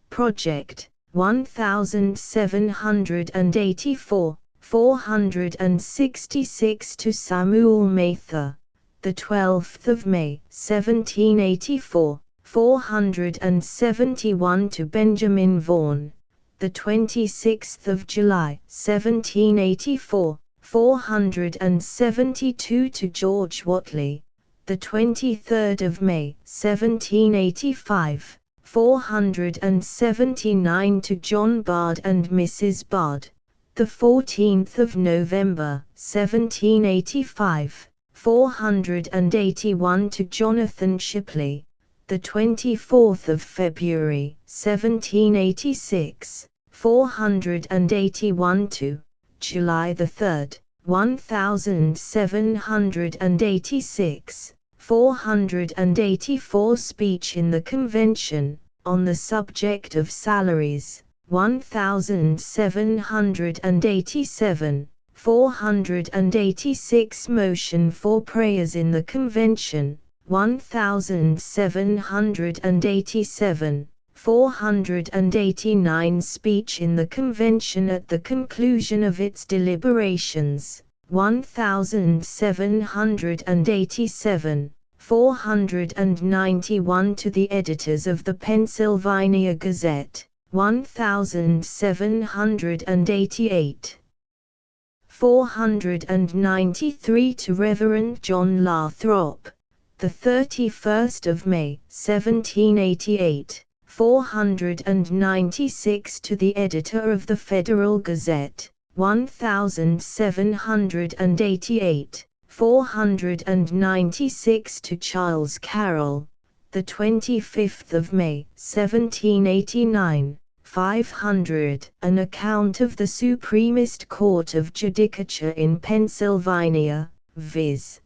Project, 1784, 466 to Samuel Mather, the 12th of May, 1784, 471 to Benjamin Vaughan, the 26th of July, 1784, 472 to George Whatley, the 23rd of May, 1785, 479 to John Bard and Mrs. Bard, the 14th of November, 1785, 481 to Jonathan Shipley, the 24th of February, 1786, 481 to July the 3rd, 1786, 484 Speech in the Convention, on the subject of salaries, 1787, 486 Motion for Prayers in the Convention, 1787, 489 Speech in the Convention at the conclusion of its deliberations, 1787, 491 to the editors of the Pennsylvania Gazette, 1788. 493 to Reverend John Lathrop, the 31st of May, 1788, 496 to the editor of the Federal Gazette, 1788, 496 to Charles Carroll, the 25th of May, 1789, 500, an account of the Supremest Court of Judicature in Pennsylvania, viz.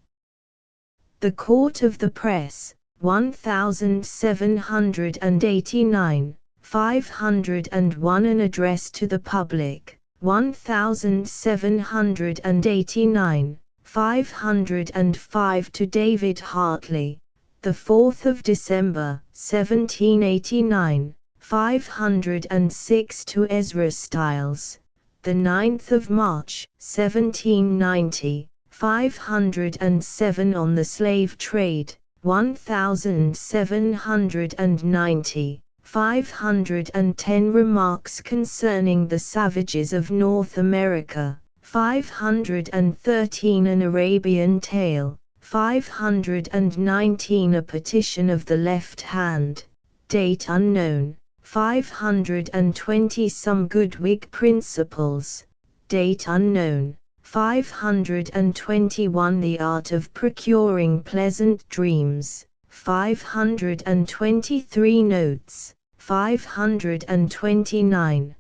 The Court of the Press, 1789, 501, an address to the public, 1789, 505 to David Hartley, the 4th of December, 1789, 506 to Ezra Stiles, the 9th of March, 1790, 507 on the slave trade, 1790, 510 remarks concerning the savages of North America, 513 an Arabian tale, 519 a petition of the left hand, date unknown, 520 some good Whig principles, date unknown, 521 the art of procuring pleasant dreams, 523 notes, 529.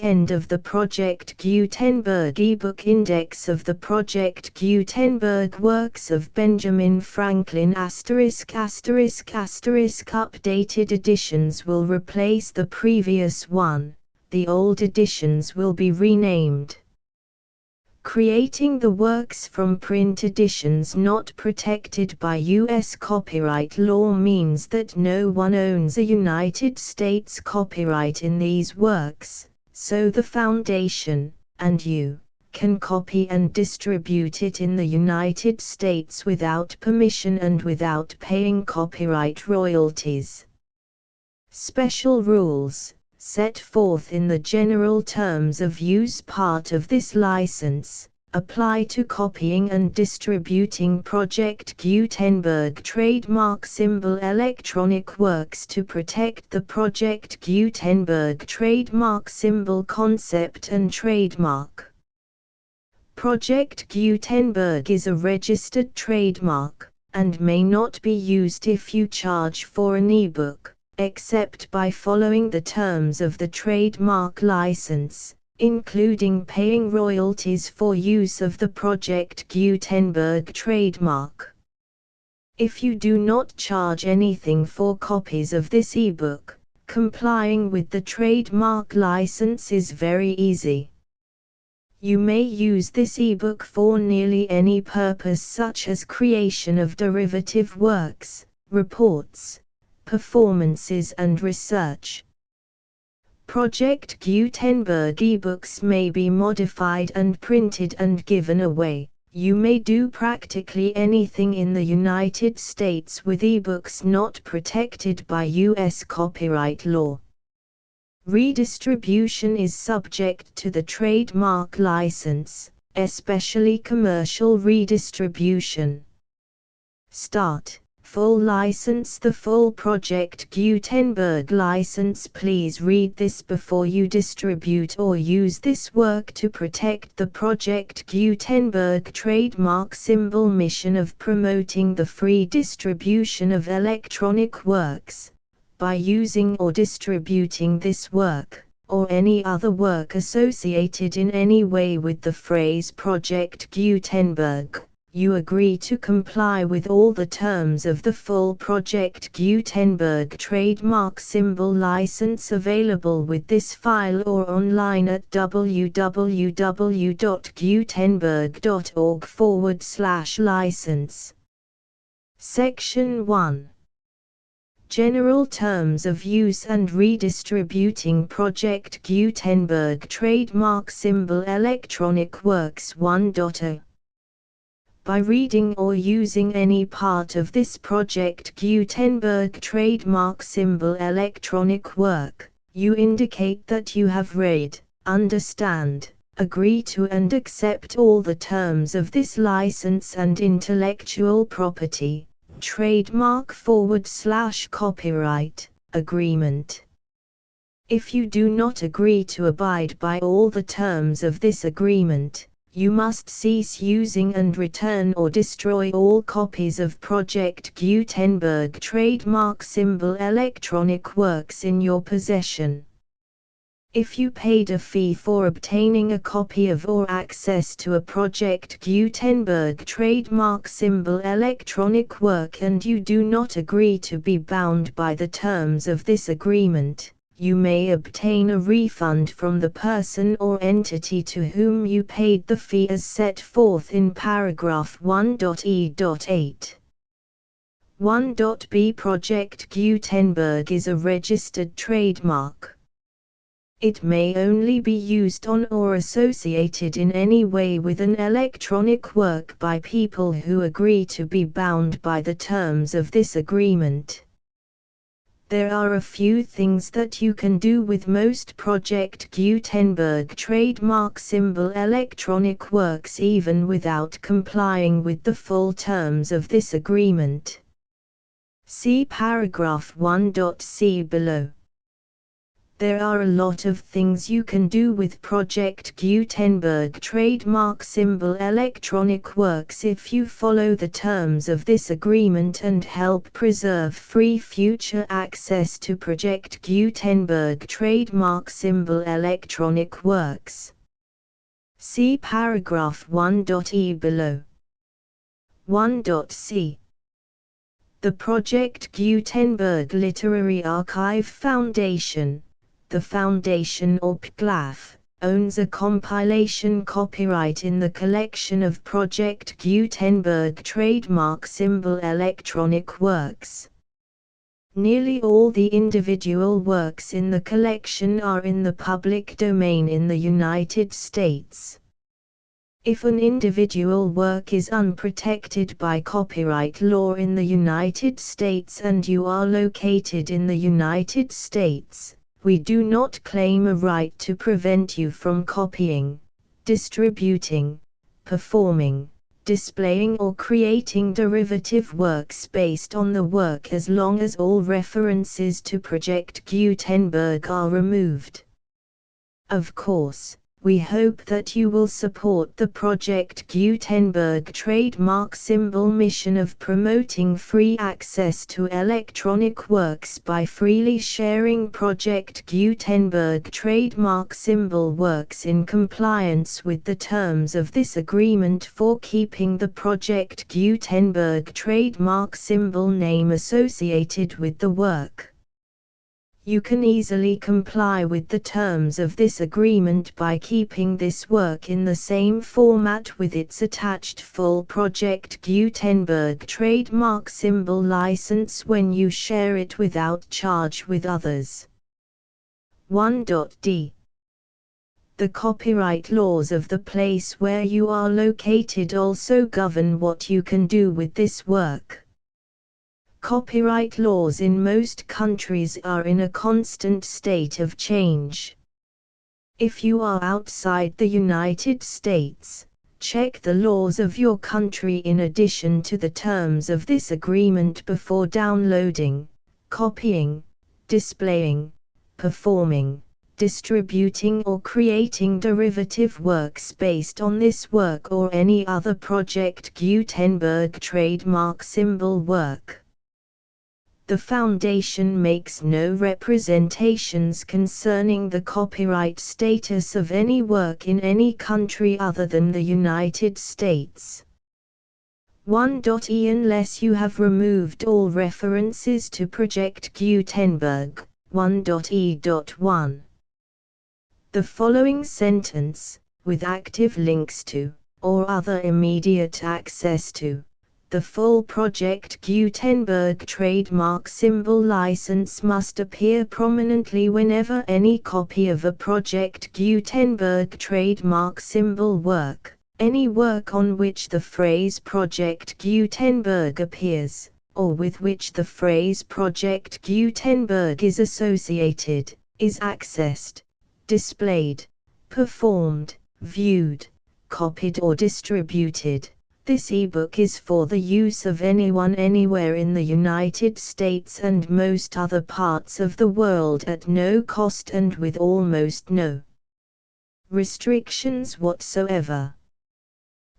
End of the Project Gutenberg ebook Index of the Project Gutenberg works of Benjamin Franklin Updated editions will replace the previous one, the old editions will be renamed. Creating the works from print editions not protected by U.S. copyright law means that no one owns a United States copyright in these works, so the Foundation, and you, can copy and distribute it in the United States without permission and without paying copyright royalties. Special rules, set forth in the general terms of use part of this license, apply to copying and distributing Project Gutenberg trademark symbol electronic works to protect the Project Gutenberg trademark symbol concept and trademark. Project Gutenberg is a registered trademark, and may not be used if you charge for an ebook, except by following the terms of the trademark license, including paying royalties for use of the Project Gutenberg trademark. If you do not charge anything for copies of this ebook, complying with the trademark license is very easy. You may use this ebook for nearly any purpose such as creation of derivative works, reports, performances and research. Project Gutenberg ebooks may be modified and printed and given away. You may do practically anything in the United States with ebooks not protected by U.S. copyright law. Redistribution is subject to the trademark license, especially commercial redistribution. Start. Full license. The full Project Gutenberg license. Please read this before you distribute or use this work to protect the Project Gutenberg trademark symbol mission of promoting the free distribution of electronic works, by using or distributing this work, or any other work associated in any way with the phrase Project Gutenberg. You agree to comply with all the terms of the full Project Gutenberg trademark symbol license available with this file or online at www.gutenberg.org/license. Section 1. General terms of use and redistributing Project Gutenberg trademark symbol electronic works 1.0. By reading or using any part of this Project Gutenberg trademark symbol electronic work, you indicate that you have read, understand, agree to and accept all the terms of this license and intellectual property, trademark/copyright, agreement. If you do not agree to abide by all the terms of this agreement, you must cease using and return or destroy all copies of Project Gutenberg trademark symbol electronic works in your possession. If you paid a fee for obtaining a copy of or access to a Project Gutenberg trademark symbol electronic work and you do not agree to be bound by the terms of this agreement, you may obtain a refund from the person or entity to whom you paid the fee as set forth in paragraph 1.e.8. 1.b Project Gutenberg is a registered trademark. It may only be used on or associated in any way with an electronic work by people who agree to be bound by the terms of this agreement. There are a few things that you can do with most Project Gutenberg trademark symbol electronic works even without complying with the full terms of this agreement. See paragraph 1.c below. There are a lot of things you can do with Project Gutenberg trademark symbol electronic works if you follow the terms of this agreement and help preserve free future access to Project Gutenberg trademark symbol electronic works. See paragraph 1.e below. 1.c. The Project Gutenberg Literary Archive Foundation, the Foundation or PGLAF, owns a compilation copyright in the collection of Project Gutenberg trademark symbol electronic works. Nearly all the individual works in the collection are in the public domain in the United States. If an individual work is unprotected by copyright law in the United States and you are located in the United States, we do not claim a right to prevent you from copying, distributing, performing, displaying or creating derivative works based on the work as long as all references to Project Gutenberg are removed. Of course, we hope that you will support the Project Gutenberg trademark symbol mission of promoting free access to electronic works by freely sharing Project Gutenberg trademark symbol works in compliance with the terms of this agreement for keeping the Project Gutenberg trademark symbol name associated with the work. You can easily comply with the terms of this agreement by keeping this work in the same format with its attached full Project Gutenberg trademark symbol license when you share it without charge with others. 1.d. The copyright laws of the place where you are located also govern what you can do with this work. Copyright laws in most countries are in a constant state of change. If you are outside the United States, check the laws of your country in addition to the terms of this agreement before downloading, copying, displaying, performing, distributing or creating derivative works based on this work or any other Project Gutenberg trademark symbol work. The Foundation makes no representations concerning the copyright status of any work in any country other than the United States. 1.e Unless you have removed all references to Project Gutenberg, 1.e.1. The following sentence, with active links to, or other immediate access to, The full Project Gutenberg trademark symbol license must appear prominently whenever any copy of a Project Gutenberg trademark symbol work, any work on which the phrase Project Gutenberg appears, or with which the phrase Project Gutenberg is associated, is accessed, displayed, performed, viewed, copied or distributed. This ebook is for the use of anyone anywhere in the United States and most other parts of the world at no cost and with almost no restrictions whatsoever.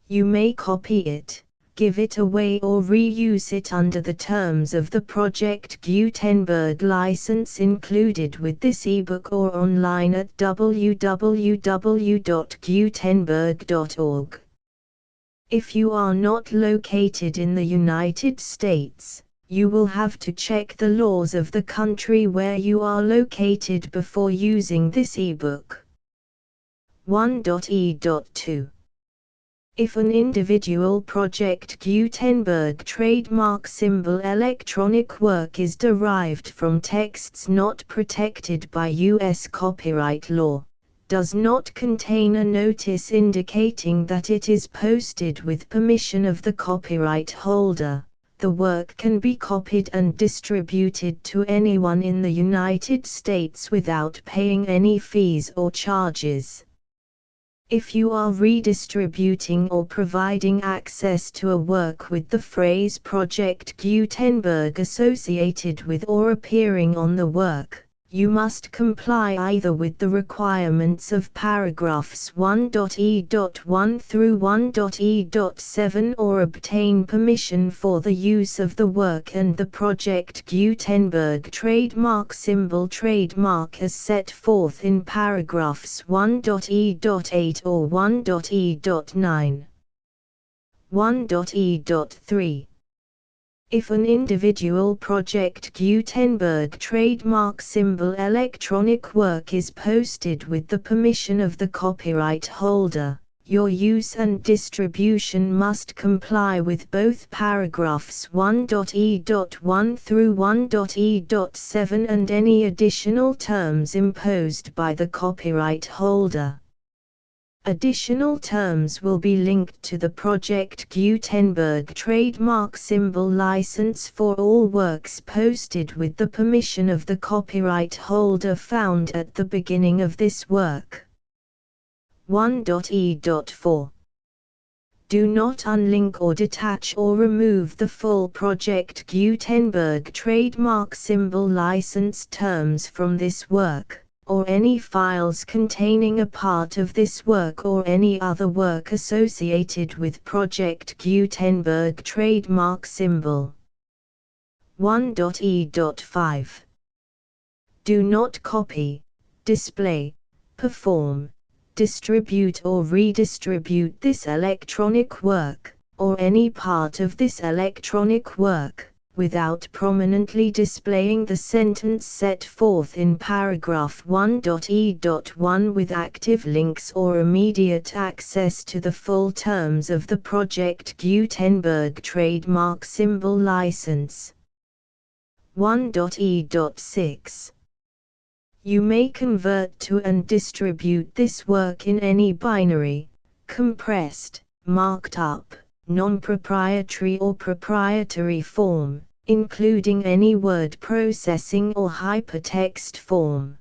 You may copy it, give it away or reuse it under the terms of the Project Gutenberg license included with this ebook or online at www.gutenberg.org. If you are not located in the United States, you will have to check the laws of the country where you are located before using this ebook. 1.e.2 If an individual Project Gutenberg trademark symbol electronic work is derived from texts not protected by U.S. copyright law, does not contain a notice indicating that it is posted with permission of the copyright holder, the work can be copied and distributed to anyone in the United States without paying any fees or charges. If you are redistributing or providing access to a work with the phrase Project Gutenberg associated with or appearing on the work, you must comply either with the requirements of paragraphs 1.e.1 through 1.e.7 or obtain permission for the use of the work and the Project Gutenberg trademark symbol trademark as set forth in paragraphs 1.e.8 or 1.e.9. 1.e.3 If an individual Project Gutenberg trademark symbol electronic work is posted with the permission of the copyright holder, your use and distribution must comply with both paragraphs 1.e.1 through 1.e.7 and any additional terms imposed by the copyright holder. Additional terms will be linked to the Project Gutenberg trademark symbol license for all works posted with the permission of the copyright holder found at the beginning of this work. 1.e.4 Do not unlink or detach or remove the full Project Gutenberg trademark symbol license terms from this work, or any files containing a part of this work or any other work associated with Project Gutenberg trademark symbol. 1.e.5 Do not copy, display, perform, distribute or redistribute this electronic work, or any part of this electronic work, without prominently displaying the sentence set forth in paragraph 1.e.1 with active links or immediate access to the full terms of the Project Gutenberg trademark symbol license. 1.e.6 You may convert to and distribute this work in any binary, compressed, marked up, non-proprietary or proprietary form, including any word processing or hypertext form.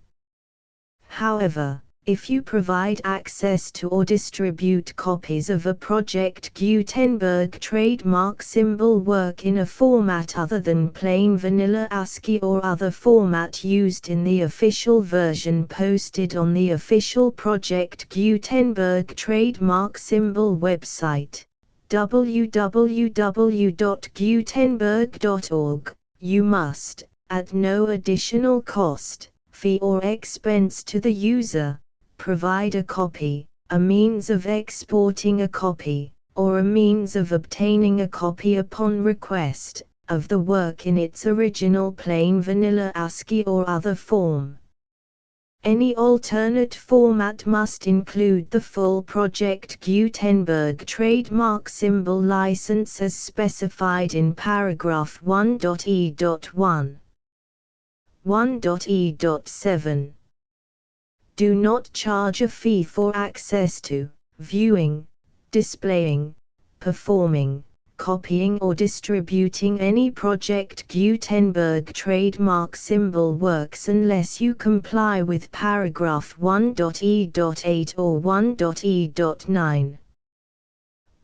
However, if you provide access to or distribute copies of a Project Gutenberg trademark symbol work in a format other than plain vanilla ASCII or other format used in the official version posted on the official Project Gutenberg trademark symbol website, www.gutenberg.org, you must, at no additional cost, fee or expense to the user, provide a copy, a means of exporting a copy, or a means of obtaining a copy upon request, of the work in its original plain vanilla ASCII or other form. Any alternate format must include the full Project Gutenberg trademark symbol license as specified in paragraph 1.e.1. 1.e.7. Do not charge a fee for access to, viewing, displaying, performing, copying or distributing any Project Gutenberg trademark symbol works unless you comply with paragraph 1.e.8 or 1.e.9.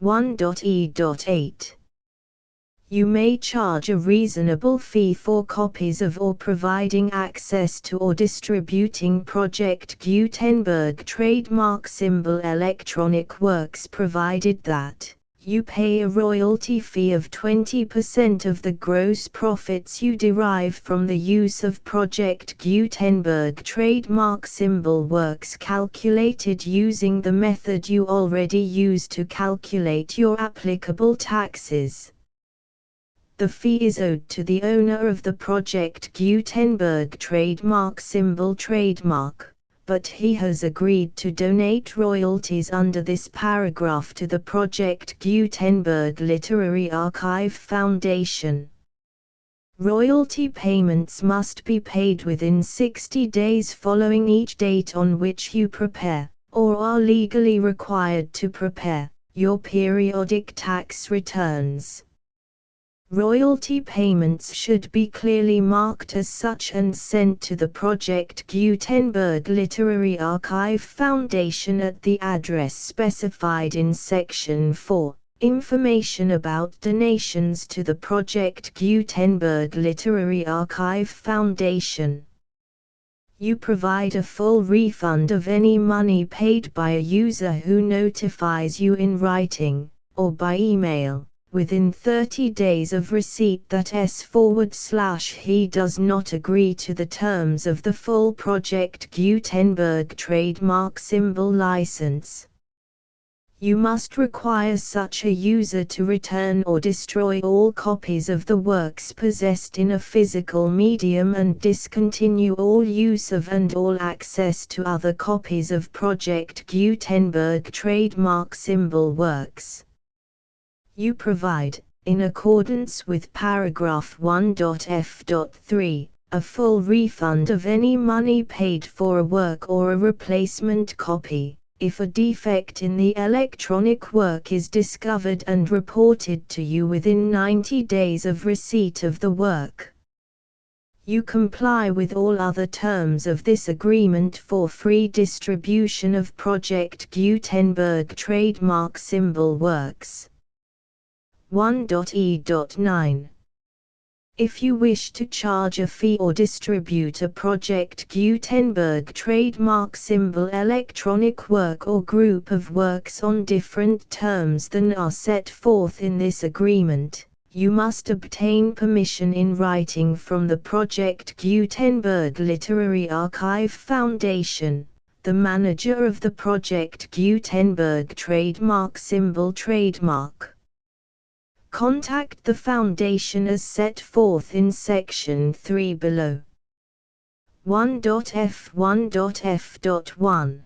1.e.8. You may charge a reasonable fee for copies of or providing access to or distributing Project Gutenberg trademark symbol electronic works provided that you pay a royalty fee of 20% of the gross profits you derive from the use of Project Gutenberg trademark symbol works calculated using the method you already use to calculate your applicable taxes. The fee is owed to the owner of the Project Gutenberg trademark symbol trademark, but he has agreed to donate royalties under this paragraph to the Project Gutenberg Literary Archive Foundation. Royalty payments must be paid within 60 days following each date on which you prepare, or are legally required to prepare, your periodic tax returns. Royalty payments should be clearly marked as such and sent to the Project Gutenberg Literary Archive Foundation at the address specified in Section 4, Information about donations to the Project Gutenberg Literary Archive Foundation. You provide a full refund of any money paid by a user who notifies you in writing, or by email, within 30 days of receipt that he does not agree to the terms of the full Project Gutenberg trademark symbol license. You must require such a user to return or destroy all copies of the works possessed in a physical medium and discontinue all use of and all access to other copies of Project Gutenberg trademark symbol works. You provide, in accordance with paragraph 1.f.3, a full refund of any money paid for a work or a replacement copy, if a defect in the electronic work is discovered and reported to you within 90 days of receipt of the work. You comply with all other terms of this agreement for free distribution of Project Gutenberg trademark symbol works. 1.e.9. If you wish to charge a fee or distribute a Project Gutenberg trademark symbol electronic work or group of works on different terms than are set forth in this agreement, you must obtain permission in writing from the Project Gutenberg Literary Archive Foundation, the manager of the Project Gutenberg trademark symbol trademark. Contact the Foundation as set forth in Section 3 below. 1.f1.f.1.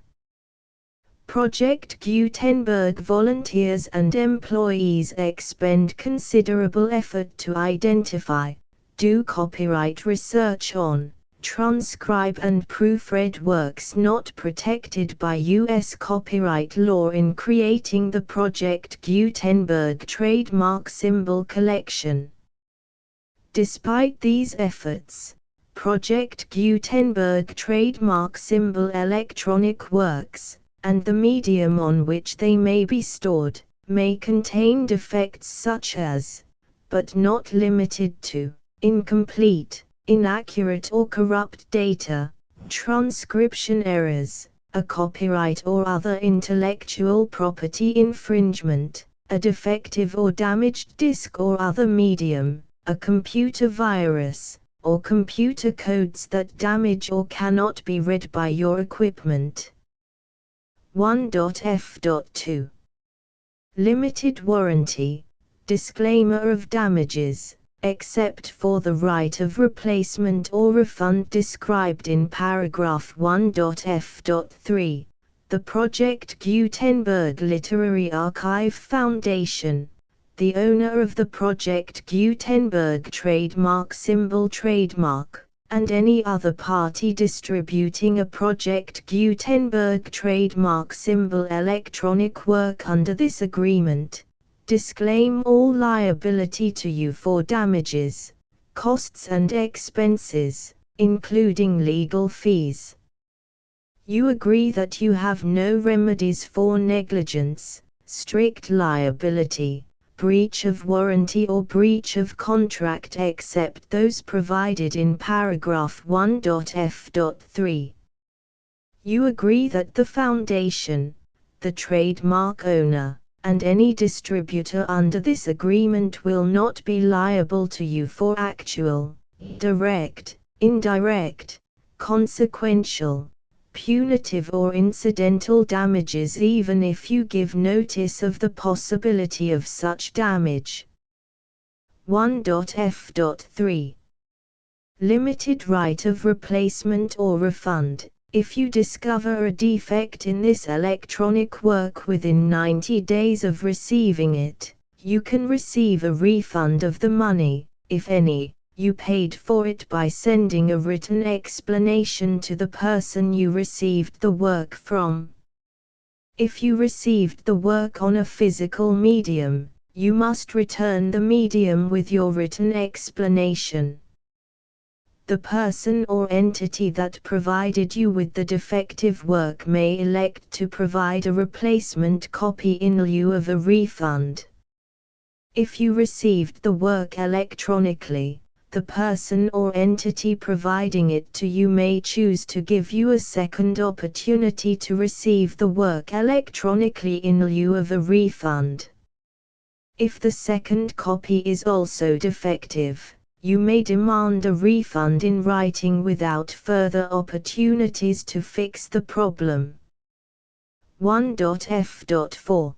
Project Gutenberg volunteers and employees expend considerable effort to identify, do copyright research on, transcribe and proofread works not protected by U.S. copyright law in creating the Project Gutenberg trademark symbol collection. Despite these efforts, Project Gutenberg trademark symbol electronic works, and the medium on which they may be stored, may contain defects such as, but not limited to, incomplete, inaccurate or corrupt data, transcription errors, a copyright or other intellectual property infringement, a defective or damaged disk or other medium, a computer virus, or computer codes that damage or cannot be read by your equipment. 1.f.2. Limited warranty, disclaimer of damages. except for the right of replacement or refund described in paragraph 1.f.3, the Project Gutenberg Literary Archive Foundation, the owner of the Project Gutenberg trademark symbol trademark, and any other party distributing a Project Gutenberg trademark symbol electronic work under this agreement, disclaim all liability to you for damages, costs and expenses, including legal fees. You agree that you have no remedies for negligence, strict liability, breach of warranty or breach of contract except those provided in paragraph 1.f.3. You agree that the foundation, the trademark owner, and any distributor under this agreement will not be liable to you for actual, direct, indirect, consequential, punitive or incidental damages even if you give notice of the possibility of such damage. 1.f.3. Limited right of replacement or refund. If you discover a defect in this electronic work within 90 days of receiving it, you can receive a refund of the money, if any, you paid for it by sending a written explanation to the person you received the work from. If you received the work on a physical medium, you must return the medium with your written explanation. The person or entity that provided you with the defective work may elect to provide a replacement copy in lieu of a refund. If you received the work electronically, the person or entity providing it to you may choose to give you a second opportunity to receive the work electronically in lieu of a refund. If the second copy is also defective, you may demand a refund in writing without further opportunities to fix the problem. 1.f.4.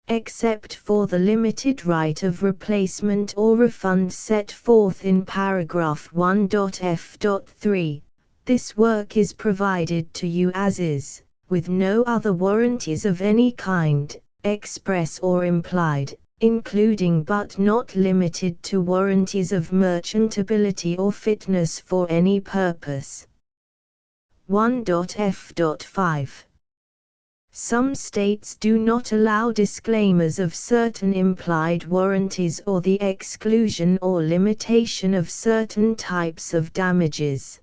Except for the limited right of replacement or refund set forth in paragraph 1.f.3, this work is provided to you as is, with no other warranties of any kind, express or implied, including but not limited to warranties of merchantability or fitness for any purpose. 1.f.5. Some states do not allow disclaimers of certain implied warranties or the exclusion or limitation of certain types of damages.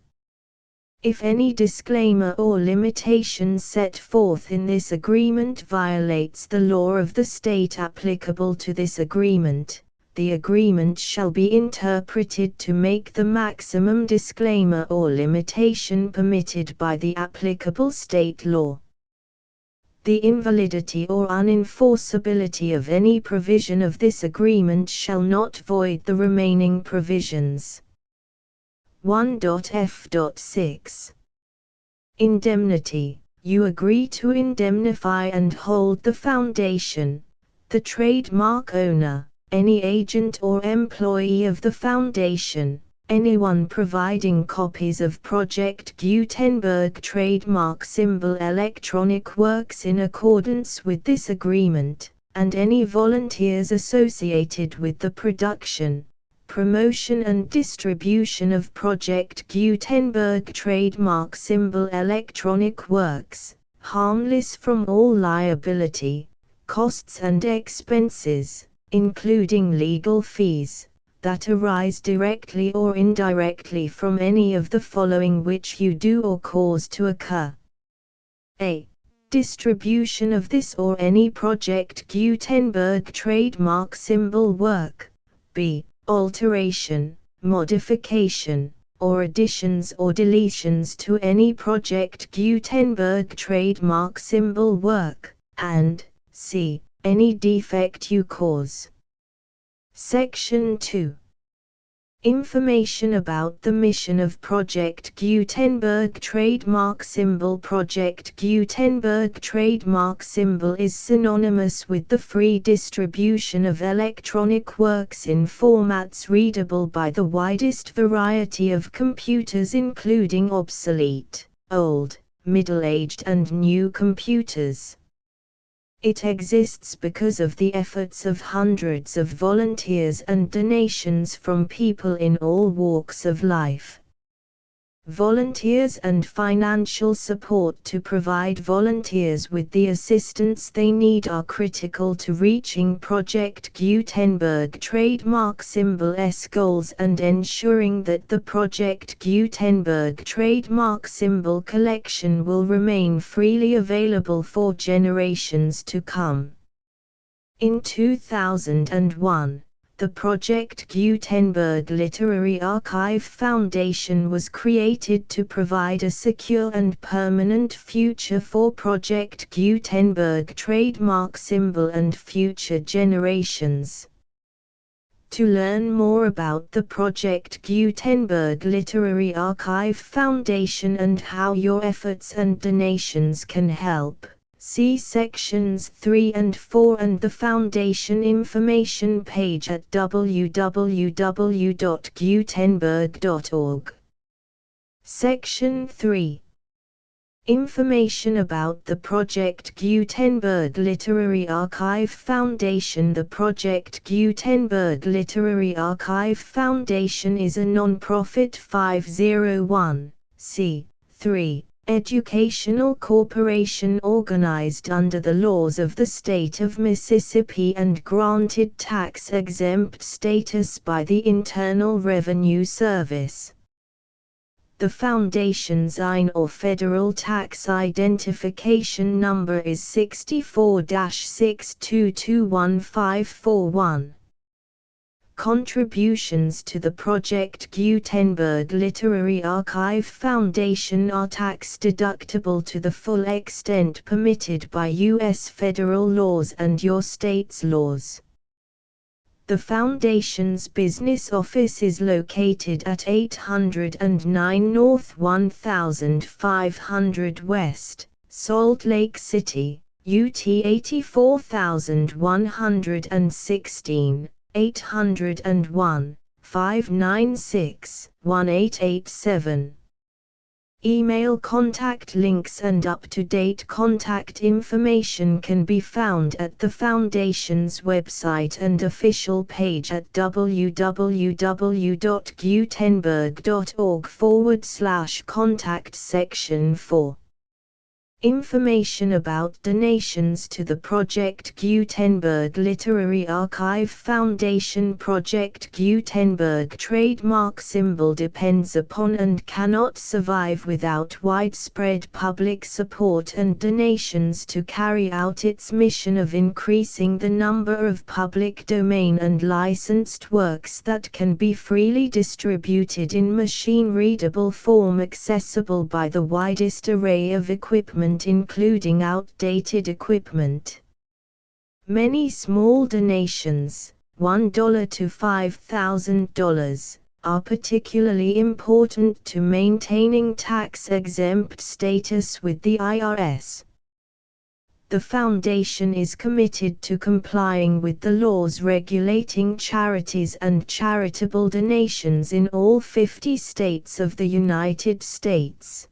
If any disclaimer or limitation set forth in this agreement violates the law of the state applicable to this agreement, the agreement shall be interpreted to make the maximum disclaimer or limitation permitted by the applicable state law. The invalidity or unenforceability of any provision of this agreement shall not void the remaining provisions. 1.f.6. Indemnity. You agree to indemnify and hold the foundation, the trademark owner, any agent or employee of the foundation, anyone providing copies of Project Gutenberg trademark symbol electronic works in accordance with this agreement, and any volunteers associated with the production, promotion and distribution of Project Gutenberg trademark symbol electronic works, harmless from all liability, costs and expenses, including legal fees, that arise directly or indirectly from any of the following which you do or cause to occur. A. Distribution of this or any Project Gutenberg trademark symbol work. B. Alteration, modification, or additions or deletions to any Project Gutenberg trademark symbol work, and c. Any defect you cause. Section 2. Information about the mission of Project Gutenberg trademark symbol. Project Gutenberg trademark symbol is synonymous with the free distribution of electronic works in formats readable by the widest variety of computers, including obsolete, old, middle-aged and new computers. It exists because of the efforts of hundreds of volunteers and donations from people in all walks of life. Volunteers and financial support to provide volunteers with the assistance they need are critical to reaching Project Gutenberg trademark symbol's goals and ensuring that the Project Gutenberg trademark symbol collection will remain freely available for generations to come. In 2001, the Project Gutenberg Literary Archive Foundation was created to provide a secure and permanent future for Project Gutenberg trademark symbol and future generations. To learn more about the Project Gutenberg Literary Archive Foundation and how your efforts and donations can help, see sections 3 and 4 and the Foundation information page at www.gutenberg.org. Section 3. Information about the Project Gutenberg Literary Archive Foundation. The Project Gutenberg Literary Archive Foundation is a non-profit 501(c)(3) educational corporation organized under the laws of the state of Mississippi and granted tax-exempt status by the Internal Revenue Service. The Foundation's IN or Federal Tax Identification Number is 64-6221541. Contributions to the Project Gutenberg Literary Archive Foundation are tax-deductible to the full extent permitted by U.S. federal laws and your state's laws. The Foundation's business office is located at 809 North 1500 West, Salt Lake City, UT 84116. 801-596-1887. Email contact links and up-to-date contact information can be found at the Foundation's website and official page at www.gutenberg.org/contact section 4. Information about donations to the Project Gutenberg Literary Archive Foundation. Project Gutenberg trademark symbol depends upon and cannot survive without widespread public support and donations to carry out its mission of increasing the number of public domain and licensed works that can be freely distributed in machine-readable form accessible by the widest array of equipment, including outdated equipment. Many small donations, $1 to $5,000, are particularly important to maintaining tax-exempt status with the IRS. The Foundation is committed to complying with the laws regulating charities and charitable donations in all 50 states of the United States.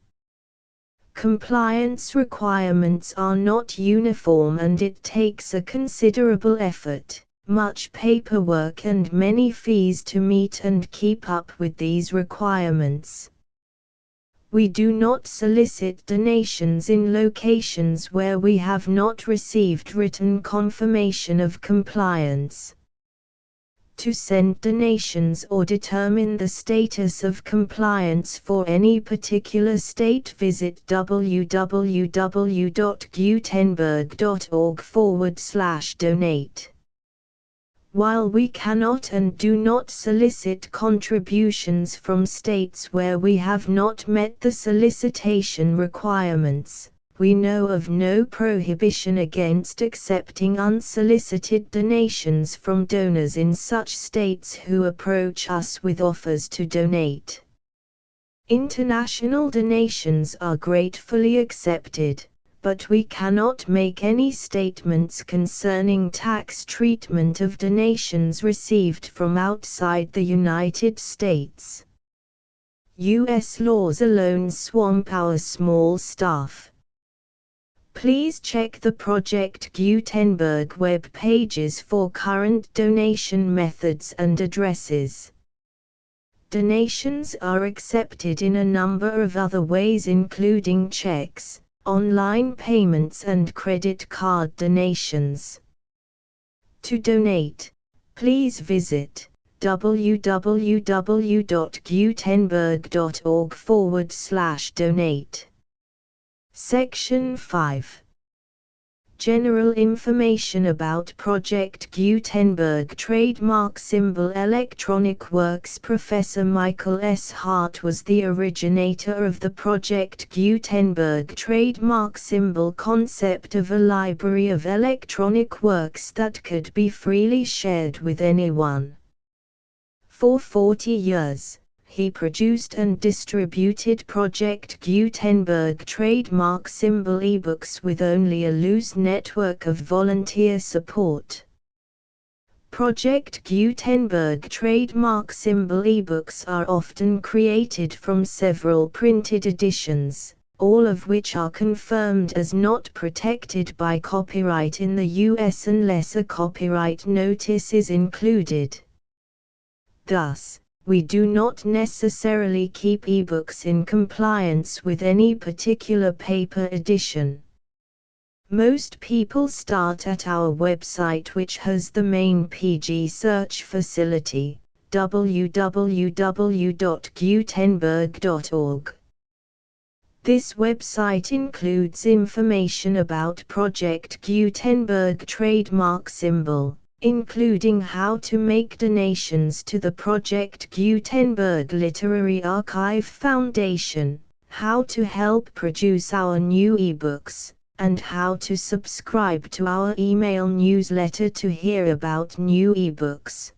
Compliance requirements are not uniform and it takes a considerable effort, much paperwork and many fees to meet and keep up with these requirements. We do not solicit donations in locations where we have not received written confirmation of compliance. To send donations or determine the status of compliance for any particular state, visit www.gutenberg.org/donate. While we cannot and do not solicit contributions from states where we have not met the solicitation requirements, we know of no prohibition against accepting unsolicited donations from donors in such states who approach us with offers to donate. International donations are gratefully accepted, but we cannot make any statements concerning tax treatment of donations received from outside the United States. U.S. laws alone swamp our small staff. Please check the Project Gutenberg web pages for current donation methods and addresses. Donations are accepted in a number of other ways, including checks, online payments and credit card donations. To donate, please visit www.gutenberg.org/donate. Section 5. General information about Project Gutenberg Trademark Symbol Electronic Works. Professor Michael S. Hart was the originator of the Project Gutenberg trademark symbol concept of a library of electronic works that could be freely shared with anyone. For 40 years, he produced and distributed Project Gutenberg trademark symbol ebooks with only a loose network of volunteer support. Project Gutenberg trademark symbol ebooks are often created from several printed editions, all of which are confirmed as not protected by copyright in the US unless a copyright notice is included. Thus, we do not necessarily keep ebooks in compliance with any particular paper edition. Most people start at our website, which has the main PG search facility, www.gutenberg.org. This website includes information about Project Gutenberg trademark symbol, including how to make donations to the Project Gutenberg Literary Archive Foundation, how to help produce our new ebooks, and how to subscribe to our email newsletter to hear about new ebooks.